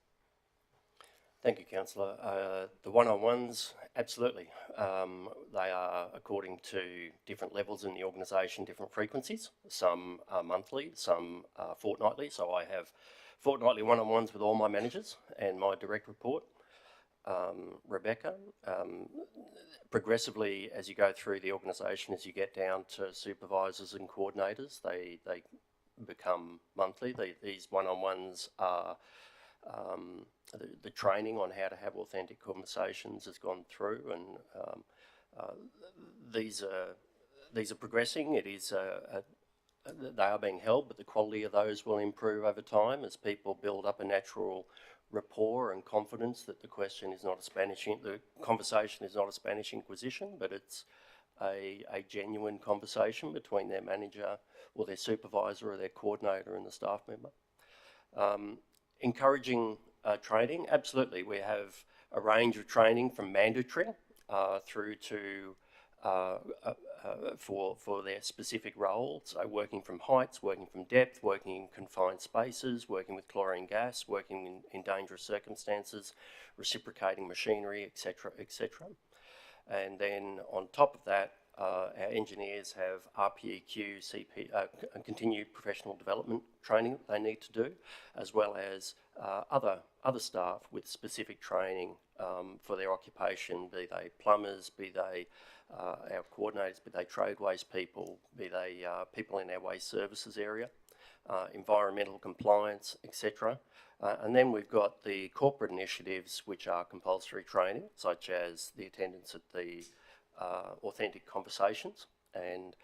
Thank you, Councillor. The one-on-ones, absolutely. They are according to different levels in the organisation, different frequencies. Some are monthly, some are fortnightly. So I have fortnightly one-on-ones with all my managers and my direct report, Rebecca. Progressively, as you go through the organisation, as you get down to supervisors and coordinators, they become monthly. These one-on-ones are the training on how to have authentic conversations has gone through, and these are progressing. It is they are being held, but the quality of those will improve over time as people build up a natural rapport and confidence that the question is not the conversation is not a Spanish Inquisition, but it's a genuine conversation between their manager or their supervisor or their coordinator and the staff member. Encouraging training, absolutely. We have a range of training from mandatory through to for their specific role. So working from heights, working from depth, working in confined spaces, working with chlorine gas, working in dangerous circumstances, reciprocating machinery, etc., etc. And then on top of that, our engineers have RPEQ, continued professional development training that they need to do, as well as other staff with specific training for their occupation, be they plumbers, be they our coordinators, be they tradeways people, be they people in our waste services area, environmental compliance, etc. And then we've got the corporate initiatives, which are compulsory training, such as the attendance at the authentic conversations, and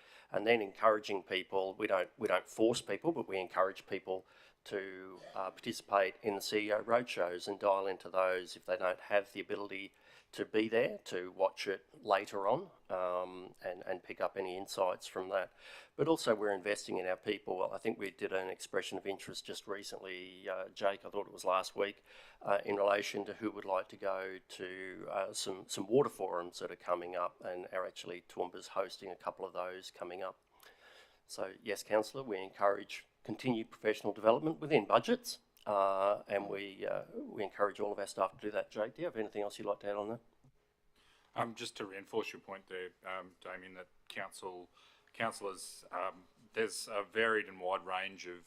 then encouraging people. We don't force people, but we encourage people to participate in the CEO roadshows and dial into those if they don't have the ability to be there, to watch it later on and pick up any insights from that. But also we're investing in our people. I think we did an expression of interest just recently, Jake, I thought it was last week, in relation to who would like to go to some water forums that are coming up, and are actually Toowoomba's hosting a couple of those coming up. So yes, Councillor, we encourage continued professional development within budgets, and we encourage all of our staff to do that. Jake, do you have anything else you'd like to add on that? Just to reinforce your point there, Damien, that councillors, there's a varied and wide range of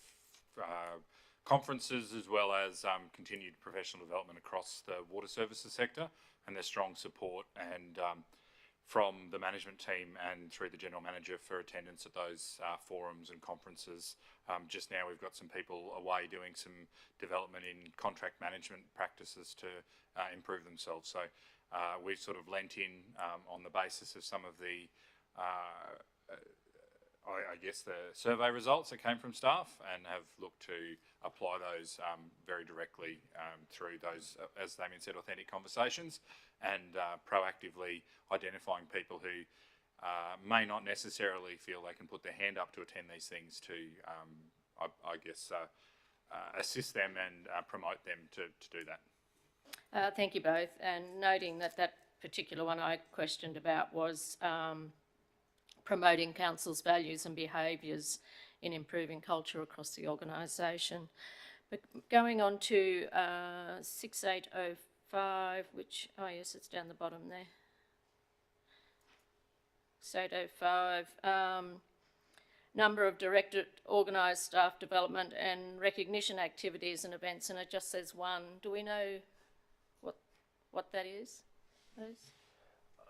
conferences as well as continued professional development across the water services sector, and there's strong support and from the management team and through the General Manager for attendance at those forums and conferences. Just now we've got some people away doing some development in contract management practices to improve themselves. So we've sort of lent in on the basis of some of the I guess the survey results that came from staff, and have looked to apply those very directly through those, as Damien said, authentic conversations, and proactively identifying people who may not necessarily feel they can put their hand up to attend these things to, I guess, assist them and promote them to do that. Thank you both. And noting that that particular one I questioned about was promoting council's values and behaviours in improving culture across the organisation. But going on to 6805, which, oh yes, it's down the bottom there. 6805, number of directed organised staff development and recognition activities and events, and it just says one. Do we know what that is, please?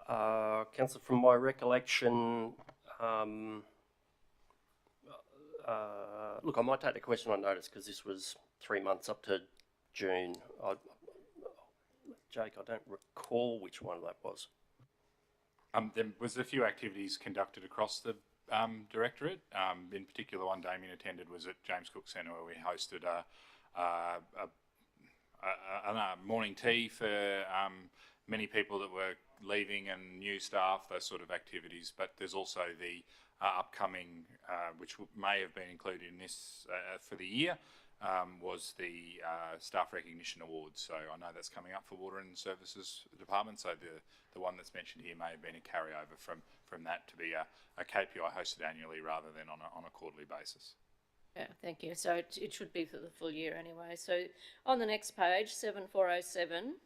Councillor, from my recollection, look, I might take the question on notice because this was 3 months up to June. Jake, I don't recall which one that was. There was a few activities conducted across the directorate. In particular, one Damien attended was at James Cook Centre, where we hosted a morning tea for many people that were leaving and new staff, those sort of activities. But there's also the upcoming, which may have been included in this for the year, was the Staff Recognition Awards. So I know that's coming up for Water and Services Department. So the one that's mentioned here may have been a carryover from that to be a KPI hosted annually rather than on a quarterly basis. Yeah, thank you. So it should be for the full year anyway. So on the next page, 7407,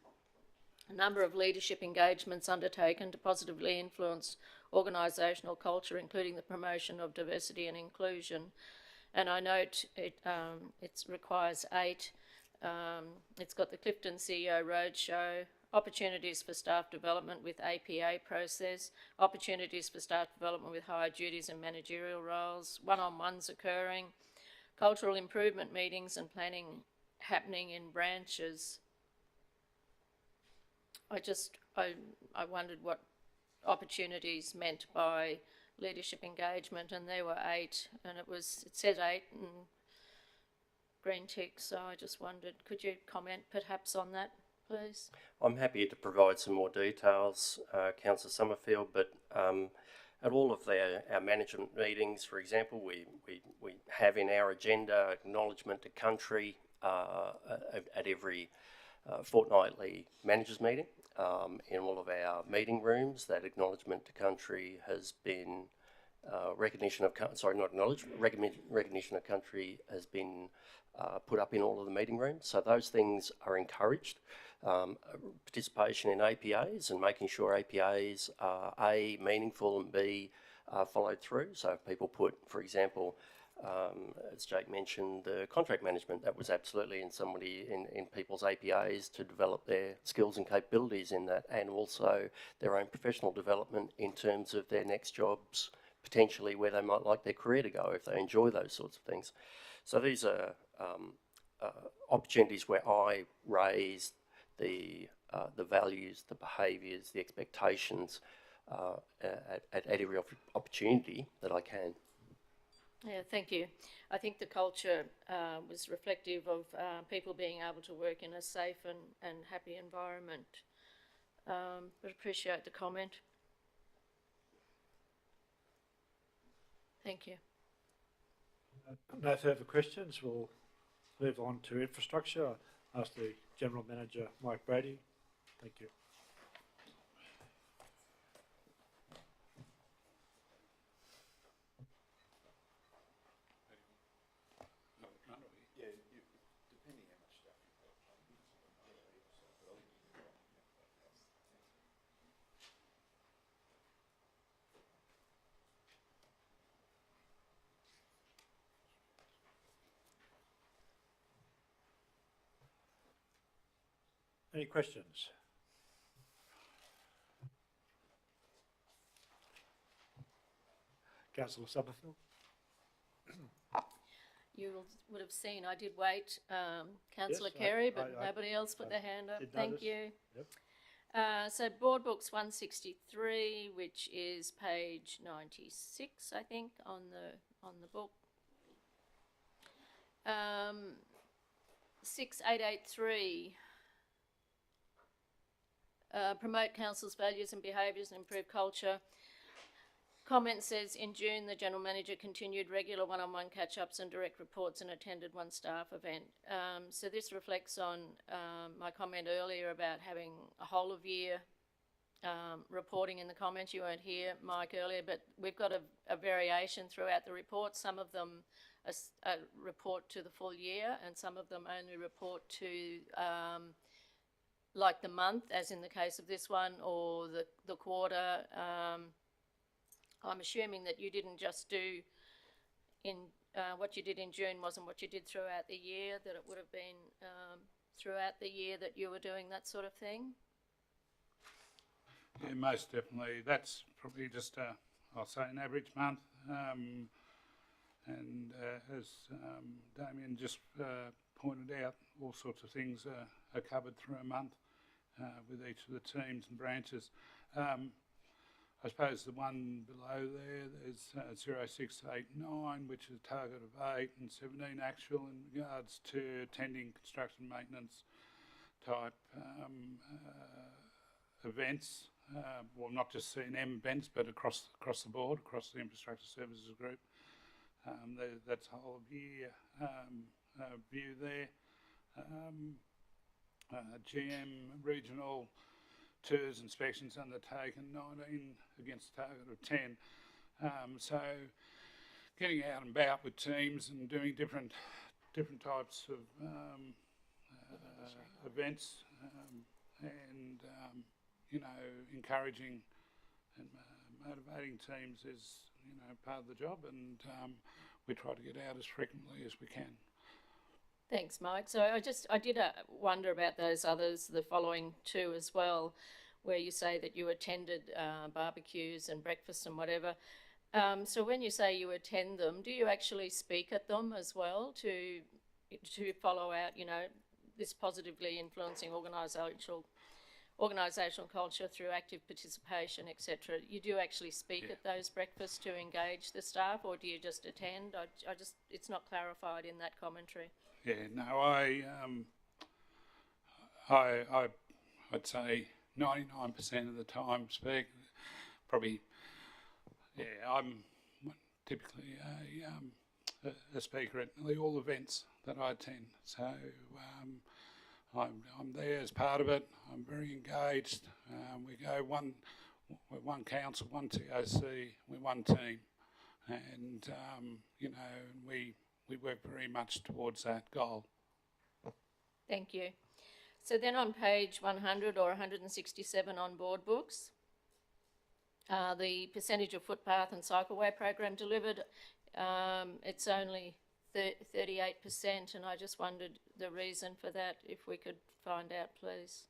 a number of leadership engagements undertaken to positively influence organisational culture, including the promotion of diversity and inclusion. And I note it requires 8. It's got the Clifton CEO Roadshow, opportunities for staff development with APA process, opportunities for staff development with higher duties and managerial roles, one-on-ones occurring, cultural improvement meetings and planning happening in branches. I wondered what opportunities meant by leadership engagement, and there were 8, and it said 8 and green tick, so I just wondered, could you comment perhaps on that, please? I'm happy to provide some more details, Councillor Summerfield, but at all of our management meetings, for example, we have in our agenda acknowledgement to country at every fortnightly managers meeting. In all of our meeting rooms, that acknowledgement to country has been recognition of country has been put up in all of the meeting rooms. So those things are encouraged. participation in APAs and making sure APAs are A, meaningful, and B, followed through. So if people put, for example, as Jake mentioned, the contract management, that was absolutely in people's APAs to develop their skills and capabilities in that, and also their own professional development in terms of their next jobs, potentially where they might like their career to go if they enjoy those sorts of things. So these are opportunities where I raise the values, the behaviours, the expectations at every opportunity that I can. Yeah, thank you. I think the culture was reflective of people being able to work in a safe and happy environment. But appreciate the comment. Thank you. No further questions. We'll move on to infrastructure. I ask the General Manager, Mike Brady. Thank you. Any questions? Councillor Summerfield. You would have seen I did wait, Councillor Yes, Carey, but I nobody else put their hand up. did Thank notice. you. Yep. So Board Books 163, which is page 96, I think, on the book. 6883. Promote council's values and behaviours and improve culture. Comment says, in June, the General Manager continued regular one-on-one catch-ups and direct reports and attended one staff event. So this reflects on my comment earlier about having a whole of year reporting in the comments. You weren't here, Mike, earlier, but we've got a variation throughout the report. Some of them report to the full year and some of them only report to like the month, as in the case of this one, or the quarter. I'm assuming that you didn't just do what you did in June wasn't what you did throughout the year, that it would have been throughout the year that you were doing that sort of thing? Yeah, most definitely. That's probably just, I'll say, an average month. And as Damien just pointed out, all sorts of things are covered through a month with each of the teams and branches. I suppose the one below there's 0689, which is a target of 8, and 17 actual in regards to attending construction maintenance type events. Well, not just C&M events, but across the board, across the infrastructure services group. That's a whole year view there. GM regional tours, inspections undertaken, 19 against a target of 10. So getting out and about with teams and doing different types of events and you know, encouraging and motivating teams is, you know, part of the job, and we try to get out as frequently as we can. Thanks, Mike. So I did wonder about those others, the following two as well, where you say that you attended barbecues and breakfast and whatever. So when you say you attend them, do you actually speak at them as well to follow out, you know, this positively influencing organisational culture through active participation, etc.? You do actually speak at those breakfasts to engage the staff, or do you just attend? It's not clarified in that commentary. Yeah, no, I'd say 99% of the time speak. Probably, yeah, I'm typically a speaker at nearly all events that I attend. So I'm there as part of it. I'm very engaged. We go we're one council, one TOC, we're one team, and you know, we work very much towards that goal. Thank you. So then on page 100 or 167 on board books, the percentage of footpath and cycleway program delivered, it's only 38%, and I just wondered the reason for that, if we could find out, please.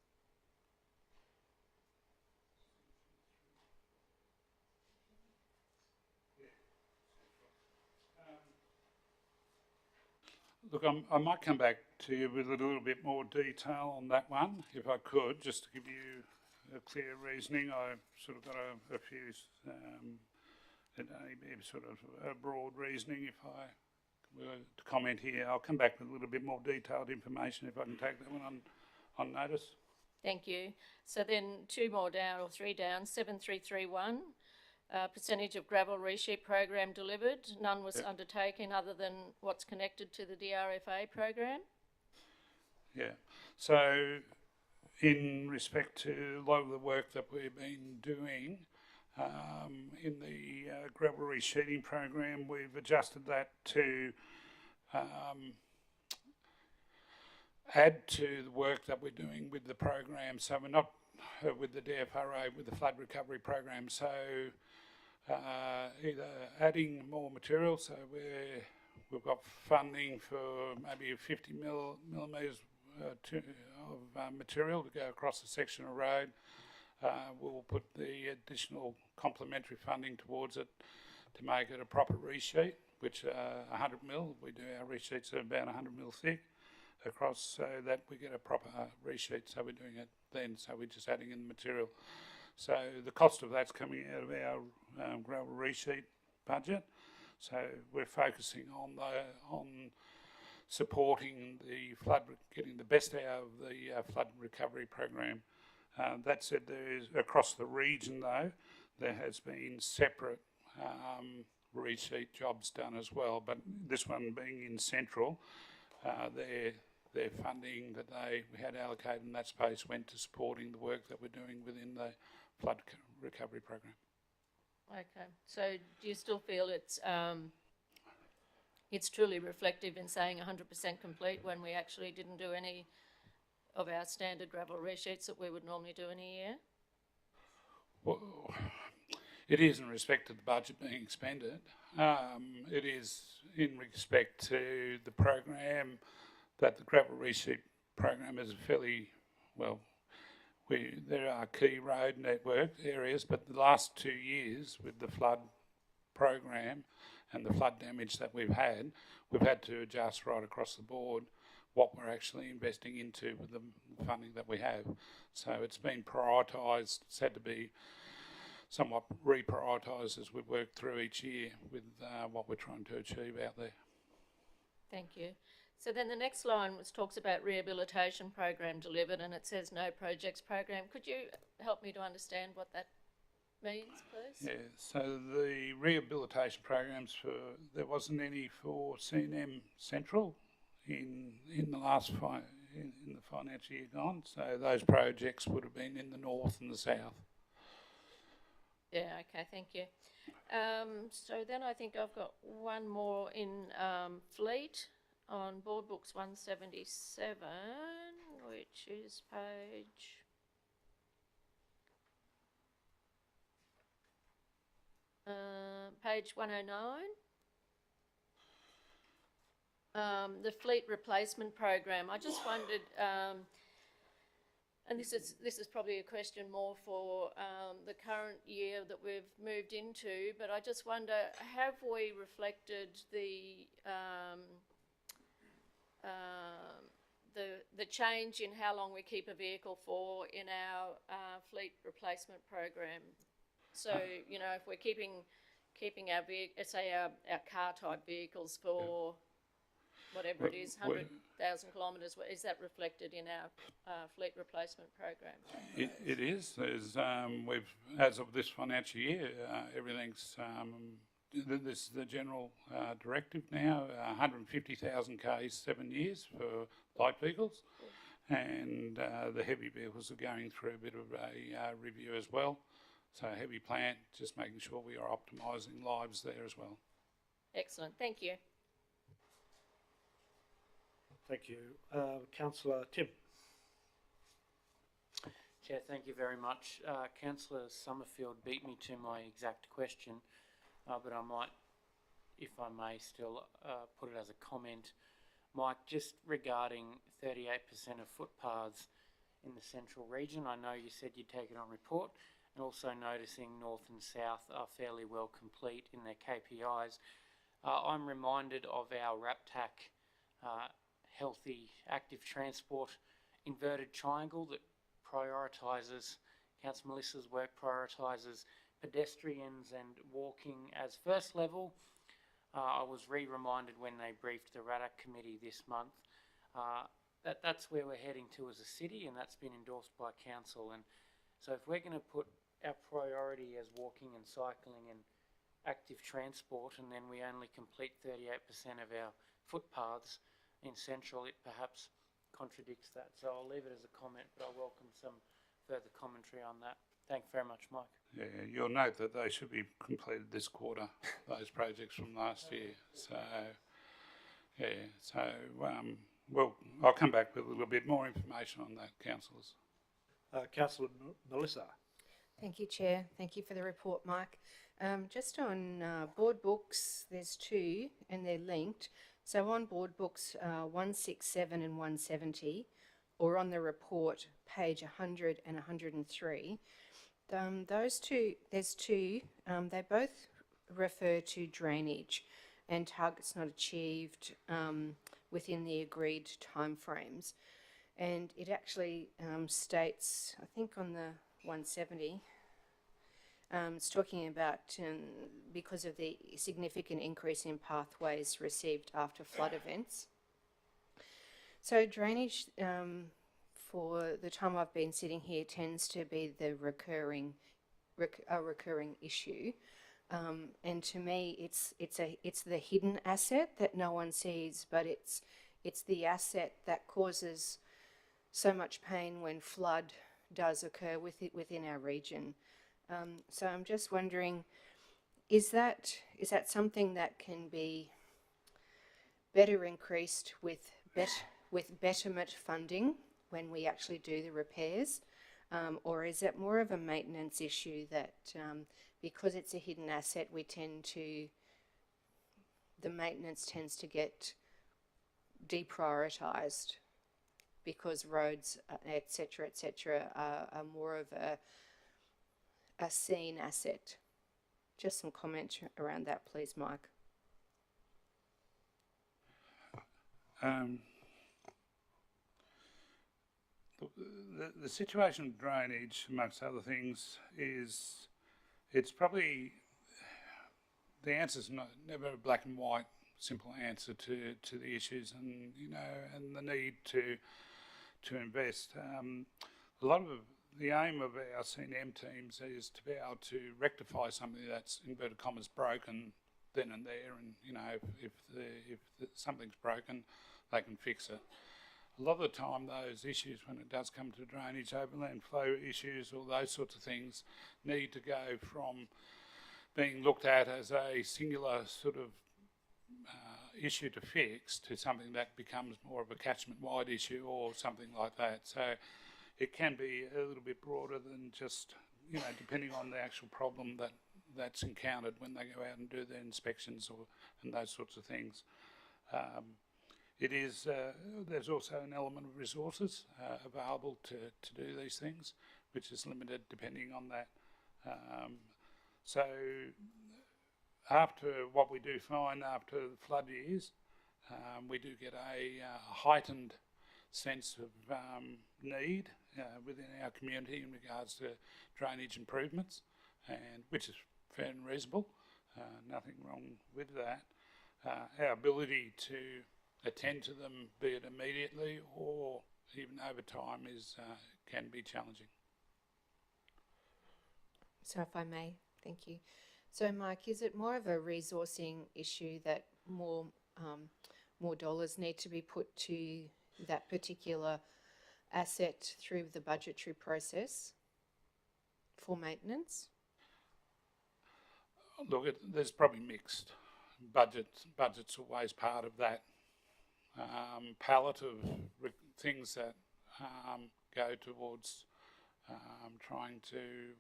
Look, I might come back to you with a little bit more detail on that one, if I could, just to give you a clear reasoning. I've sort of got a few, it'd only be sort of a broad reasoning if I were to comment here. I'll come back with a little bit more detailed information if I can take that one on notice. Thank you. So then 2 more down, or 3 down, 7331. Percentage of gravel resheet program delivered. None was undertaken other than what's connected to the DRFA program. Yeah. So in respect to a lot of the work that we've been doing in the gravel resheeting program, we've adjusted that to add to the work that we're doing with the program. So we're not with the DFRA, with the flood recovery program. So either adding more material, so we've got funding for maybe 50 millimetres of material to go across a section of road. We'll put the additional complementary funding towards it to make it a proper resheet, which 100 mil, we do our resheets are about 100 mil thick across, so that we get a proper resheet. So we're doing it then, so we're just adding in the material. So the cost of that's coming out of our gravel resheet budget. So we're focusing on supporting the flood, getting the best out of the flood recovery program. That said, there's across the region though, there has been separate resheet jobs done as well. But this one being in Central, their funding that we had allocated in that space went to supporting the work that we're doing within the flood recovery program. Okay, so do you still feel it's truly reflective in saying 100% complete when we actually didn't do any of our standard gravel resheets that we would normally do in a year? Well, it is in respect to the budget being expended. It is in respect to the program, that the gravel resheet program is fairly, well, there are key road network areas, but the last 2 years with the flood program and the flood damage that we've had to adjust right across the board what we're actually investing into with the funding that we have. So it's been prioritised, it's had to be somewhat reprioritised as we work through each year with what we're trying to achieve out there. Thank you. So then the next line talks about rehabilitation program delivered, and it says no projects program. Could you help me to understand what that means, please? Yeah, so the rehabilitation programs, there wasn't any for C&M Central in the last in the financial year gone. So those projects would have been in the north and the south. Yeah, okay, thank you. So then I think I've got one more in fleet on board books 177, which is page 109. The fleet replacement program. I just wondered, and this is probably a question more for the current year that we've moved into, but I just wonder, have we reflected the change in how long we keep a vehicle for in our fleet replacement program? So, you know, if we're keeping our say our car type vehicles for whatever it is, 100,000 kilometres, is that reflected in our fleet replacement program? It is. There's as of this financial year, everything's this is the general directive now, 150,000 Ks 7 years for light vehicles, and the heavy vehicles are going through a bit of a review as well. So heavy plant, just making sure we are optimising lives there as well. Excellent, thank you. Thank you. Councillor Tim. Chair, thank you very much. Councillor Summerfield beat me to my exact question, but I might, if I may, still put it as a comment. Mike, just regarding 38% of footpaths in the central region, I know you said you'd take it on report, and also noticing north and south are fairly well complete in their KPIs. I'm reminded of our RAPTAC healthy active transport inverted triangle that prioritises, Councillor Melissa's work prioritises pedestrians and walking as first level. I was reminded when they briefed the RADAC committee this month that's where we're heading to as a city, and that's been endorsed by council. And so if we're going to put our priority as walking and cycling and active transport, and then we only complete 38% of our footpaths in central, it perhaps contradicts that. So I'll leave it as a comment, but I welcome some further commentary on that. Thanks very much, Mike. Yeah, you'll note that they should be completed this quarter, those projects from last year. So, yeah, so well, I'll come back with a little bit more information on that, councillors. Councillor Melissa. Thank you, Chair. Thank you for the report, Mike. Just on board books, there's two and they're linked. So on board books 167 and 170, or on the report, page 100 and 103, those two, there's two, they both refer to drainage and targets not achieved within the agreed timeframes. And it actually states, I think on the 170, it's talking about because of the significant increase in pathways received after flood events. So drainage, for the time I've been sitting here, tends to be the recurring issue. And to me, it's the hidden asset that no one sees, but it's the asset that causes so much pain when flood does occur within our region. So I'm just wondering, is that something that can be better increased with betterment funding when we actually do the repairs, or is it more of a maintenance issue that because it's a hidden asset, the maintenance tends to get deprioritised because roads, etc., are more of a seen asset? Just some comment around that, please, Mike. The situation of drainage, amongst other things, is it's probably the answer's never a black and white, simple answer to the issues, and and the need to invest. A lot of the aim of our C&M teams is to be able to rectify something that's, inverted commas, broken then and there, and if something's broken, they can fix it. A lot of the time, those issues, when it does come to drainage, overland flow issues, or those sorts of things, need to go from being looked at as a singular sort of issue to fix to something that becomes more of a catchment-wide issue or something like that. So it can be a little bit broader than just, depending on the actual problem that's encountered when they go out and do their inspections and those sorts of things. It is, there's also an element of resources available to do these things, which is limited depending on that. So after what we do find after the flood years, we do get a heightened sense of need within our community in regards to drainage improvements, and which is fair and reasonable. Nothing wrong with that. Our ability to attend to them, be it immediately or even over time, can be challenging. So if I may, thank you. So Mike, is it more of a resourcing issue that more dollars need to be put to that particular asset through the budgetary process for maintenance? Look, there's probably mixed. Budget's always part of that palette of things that go towards trying to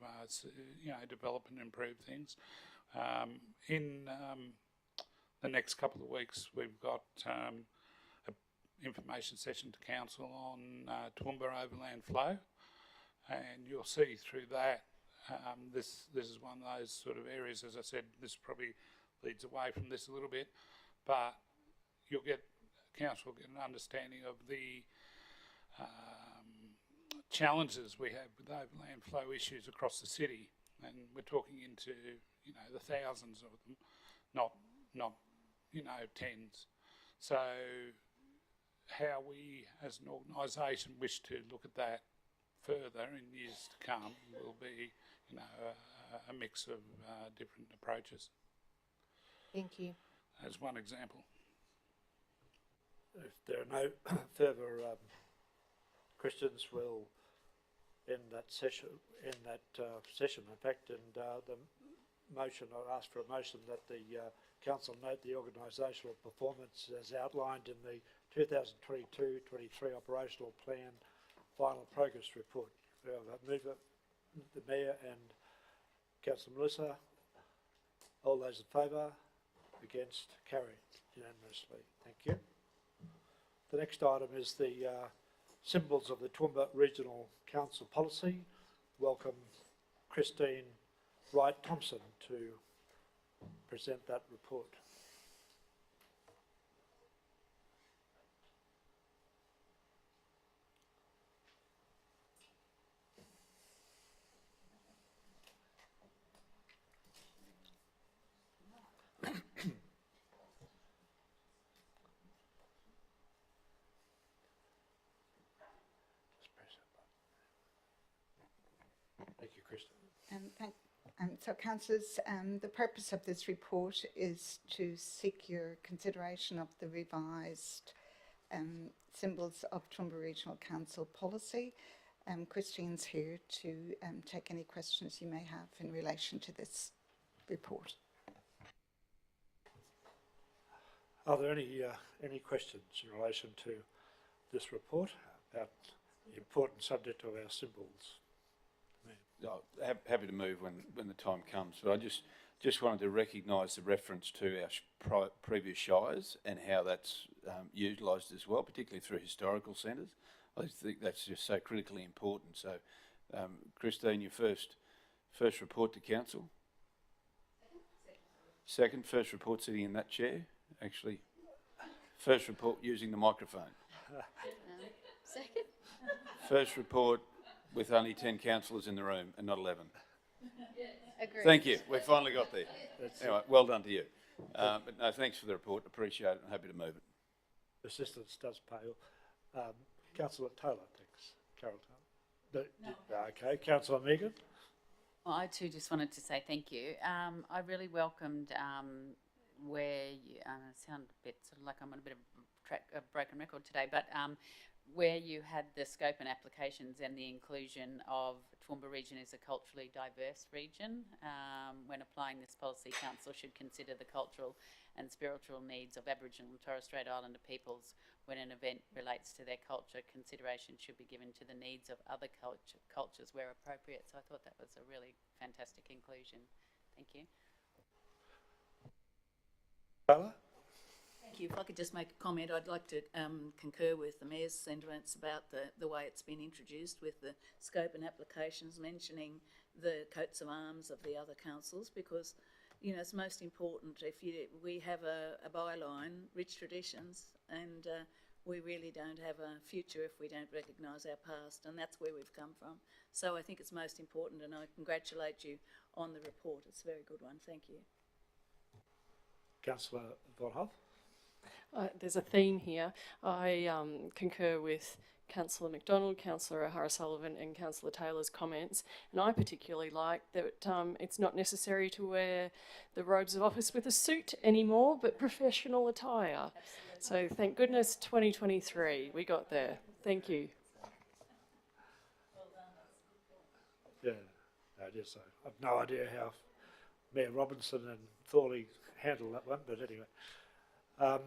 develop and improve things. In the next couple of weeks, we've got an information session to council on Toowoomba overland flow, and you'll see through that this is one of those sort of areas. As I said, this probably leads away from this a little bit, but council will get an understanding of the challenges we have with overland flow issues across the city, and we're talking into the thousands of them, not tens. So how we as an organisation wish to look at that further in years to come will be a mix of different approaches. Thank you. As one example. If there are no further questions, we'll end that session. In fact, and the motion, I'll ask for a motion that the council note the organisational performance as outlined in the 2022-23 operational plan final progress report. We have a mover, the Mayor and Councillor Melissa. All those in favour? Against? Carried unanimously. Thank you. The next item is the symbols of the Toowoomba Regional Council policy. Welcome Christine Wright-Thompson to present that report. Thank you, Kristen. So, councillors, the purpose of this report is to seek your consideration of the revised symbols of Toowoomba Regional Council policy. Christine's here to take any questions you may have in relation to this report. Are there any questions in relation to this report about the important subject of our symbols? Happy to move when the time comes, but I just wanted to recognise the reference to our previous shires and how that's utilised as well, particularly through historical centres. I think that's just so critically important. So, Christine, your first report to council. Second, first report sitting in that chair. Actually, first report using the microphone. Second. First report with only 10 councillors in the room and not 11. Agreed. Thank you. We finally got there. Anyway, well done to you. But no, thanks for the report. Appreciate it. I'm happy to move it. Assistance does pay. Councillor Taylor, thanks. Carol Taylor. Okay, Councillor Megan. Well, I too just wanted to say thank you. I really welcomed where you sound a bit sort of like I'm on a bit of a broken record today, but where you had the scope and applications and the inclusion of Toowoomba region as a culturally diverse region. When applying this policy, council should consider the cultural and spiritual needs of Aboriginal and Torres Strait Islander peoples. When an event relates to their culture, consideration should be given to the needs of other cultures where appropriate. So I thought that was a really fantastic inclusion. Thank you. Taylor? Thank you. If I could just make a comment, I'd like to concur with the Mayor's sentiments about the way it's been introduced with the scope and applications mentioning the coats of arms of the other councils, because, you know, it's most important. We have a byline, rich traditions, and we really don't have a future if we don't recognise our past, and that's where we've come from. So I think it's most important, and I congratulate you on the report. It's a very good one. Thank you. Councillor Von Hoff. There's a theme here. I concur with Councillor McDonald, Councillor O'Hara-Sullivan and Councillor Taylor's comments, and I particularly like that it's not necessary to wear the robes of office with a suit anymore, but professional attire. Absolutely. So thank goodness 2023 we got there. Thank you. Yeah, no, it is. I've no idea how Mayor Robinson and Thorley handled that one, but anyway.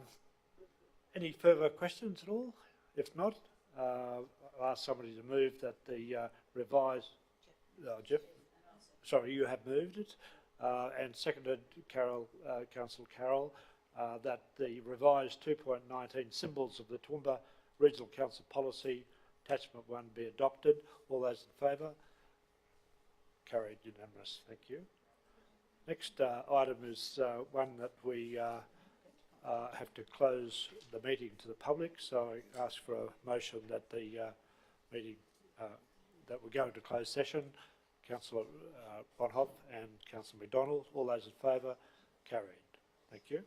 Any further questions at all? If not, I'll ask somebody to move that the revised, Jeff, sorry, you have moved it, and seconded, Councillor Carroll, that the revised 2.19 symbols of the Toowoomba Regional Council policy, attachment 1, be adopted. All those in favour? Carried unanimous. Thank you. Next item is one that we have to close the meeting to the public, so I ask for a motion that the meeting, that we go into closed session. Councillor Bonhoff and Councillor McDonald, all those in favour? Carried. Thank you.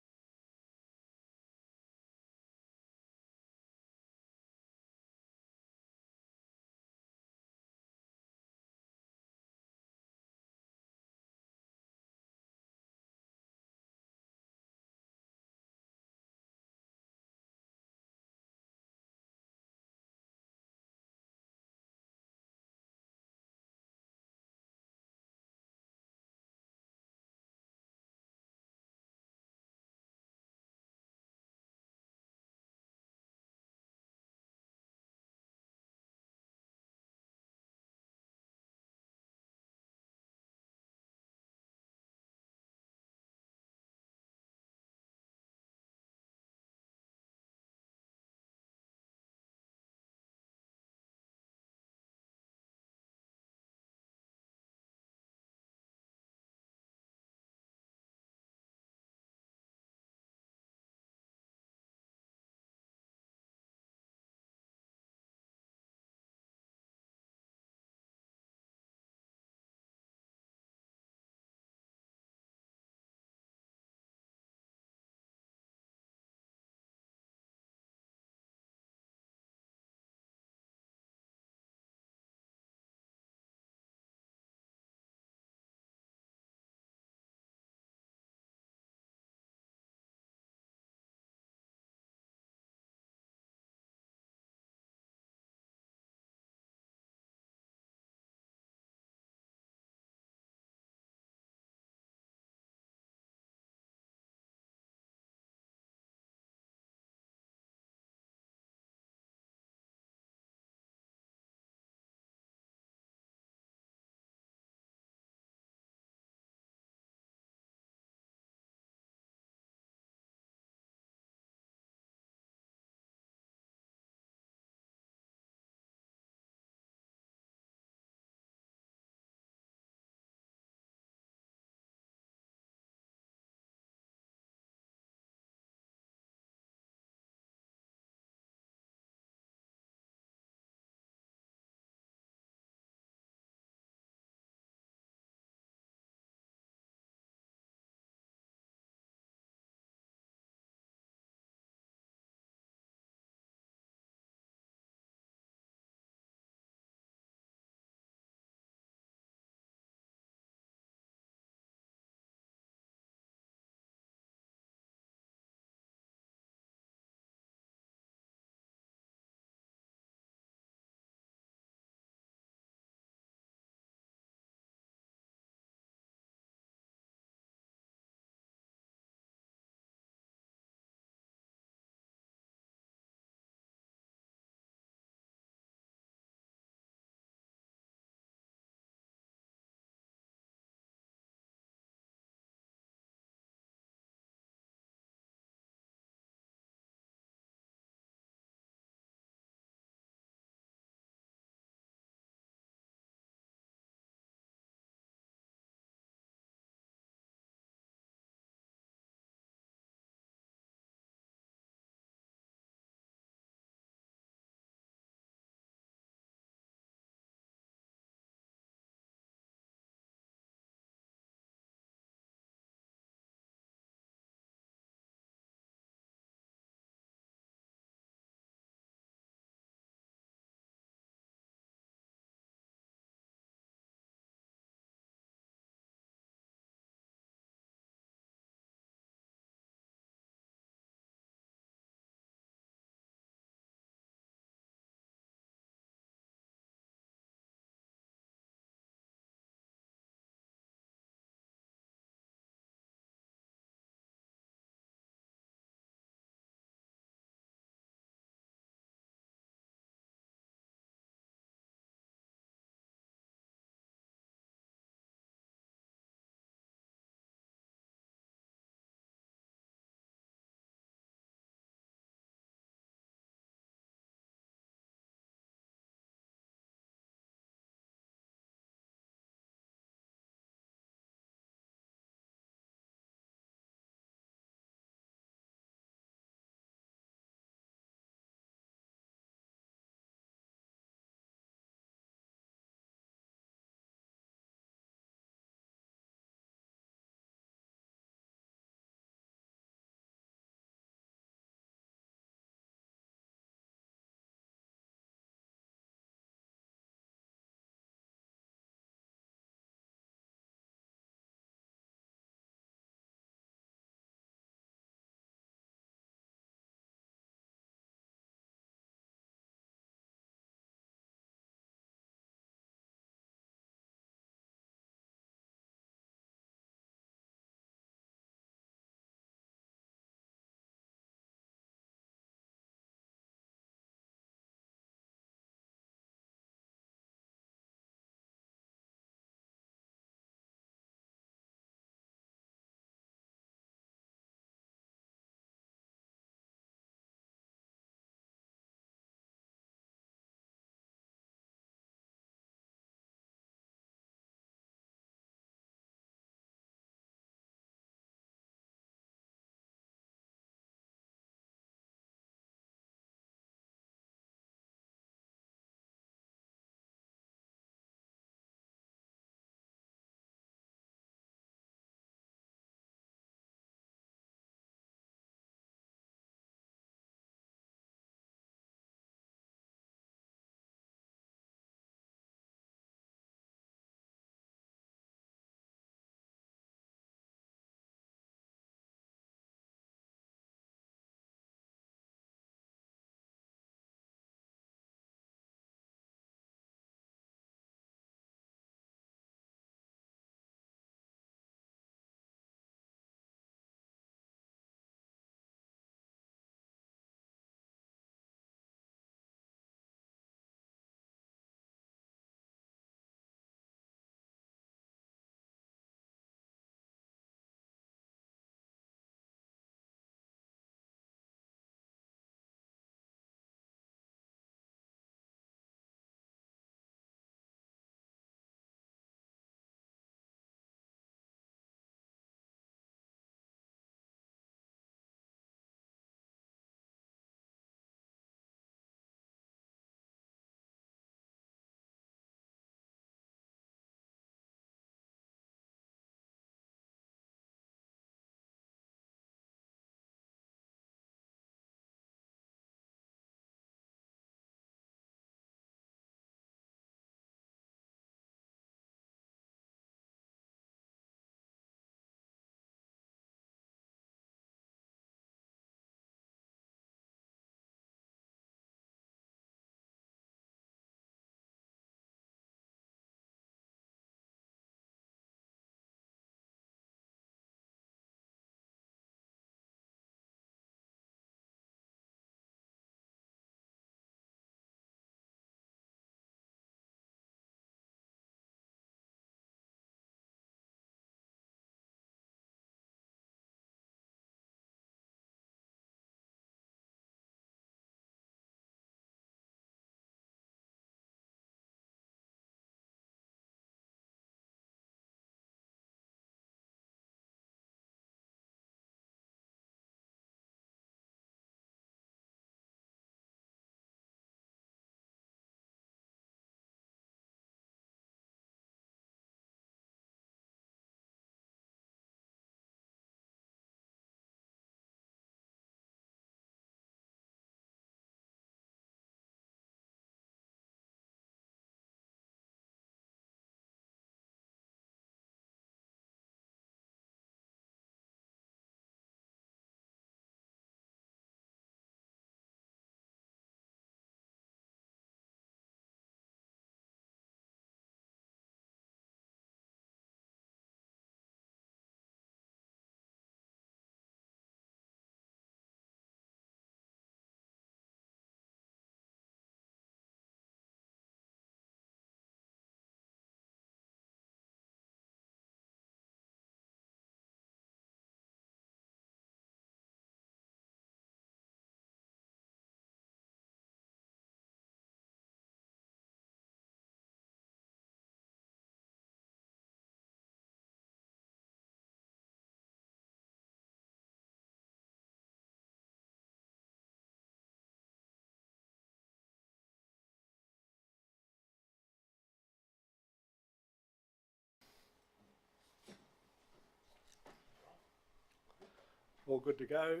all good to go.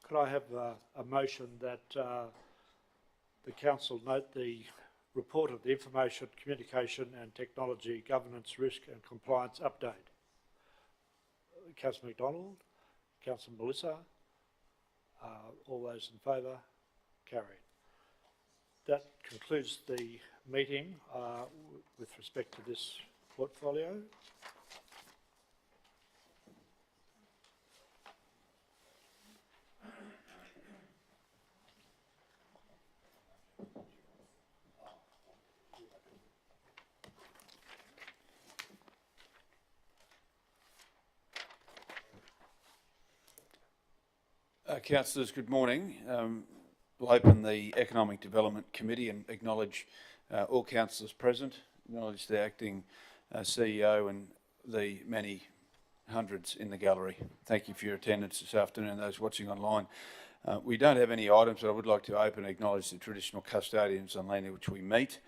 Could I have a motion that the council note the report of the Information, Communication and Technology Governance Risk and Compliance Update? Councillor McDonald, Councillor Melissa, all those in favour? Carried. That concludes the meeting with respect to this portfolio. Councillors, good morning. We'll open the Economic Development Committee and acknowledge all councillors present, acknowledge the acting CEO and the many hundreds in the gallery. Thank you for your attendance this afternoon, those watching online. We don't have any items, but I would like to open and acknowledge the traditional custodians on land in which we meet.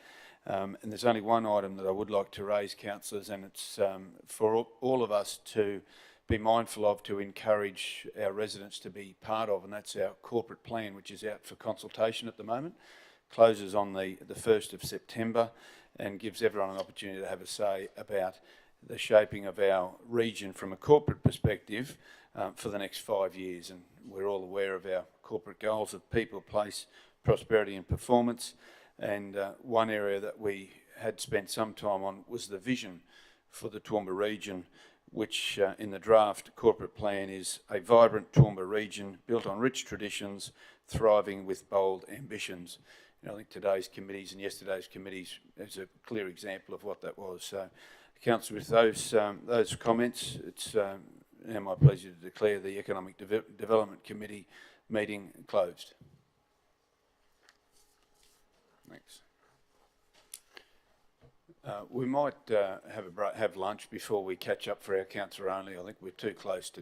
And there's only one item that I would like to raise, councillors, and it's for all of us to be mindful of, to encourage our residents to be part of, and that's our corporate plan, which is out for consultation at the moment. Closes on the 1st of September and gives everyone an opportunity to have a say about the shaping of our region from a corporate perspective for the next 5 years. And we're all aware of our corporate goals of people, place, prosperity and performance. And one area that we had spent some time on was the vision for the Toowoomba region, which in the draft corporate plan is a vibrant Toowoomba region built on rich traditions, thriving with bold ambitions. And I think today's committees and yesterday's committees is a clear example of what that was. So, Councillor, with those comments, it's now my pleasure to declare the Economic Development Committee meeting closed. Thanks. We might have lunch before we catch up for our councillor only. I think we're too close to time.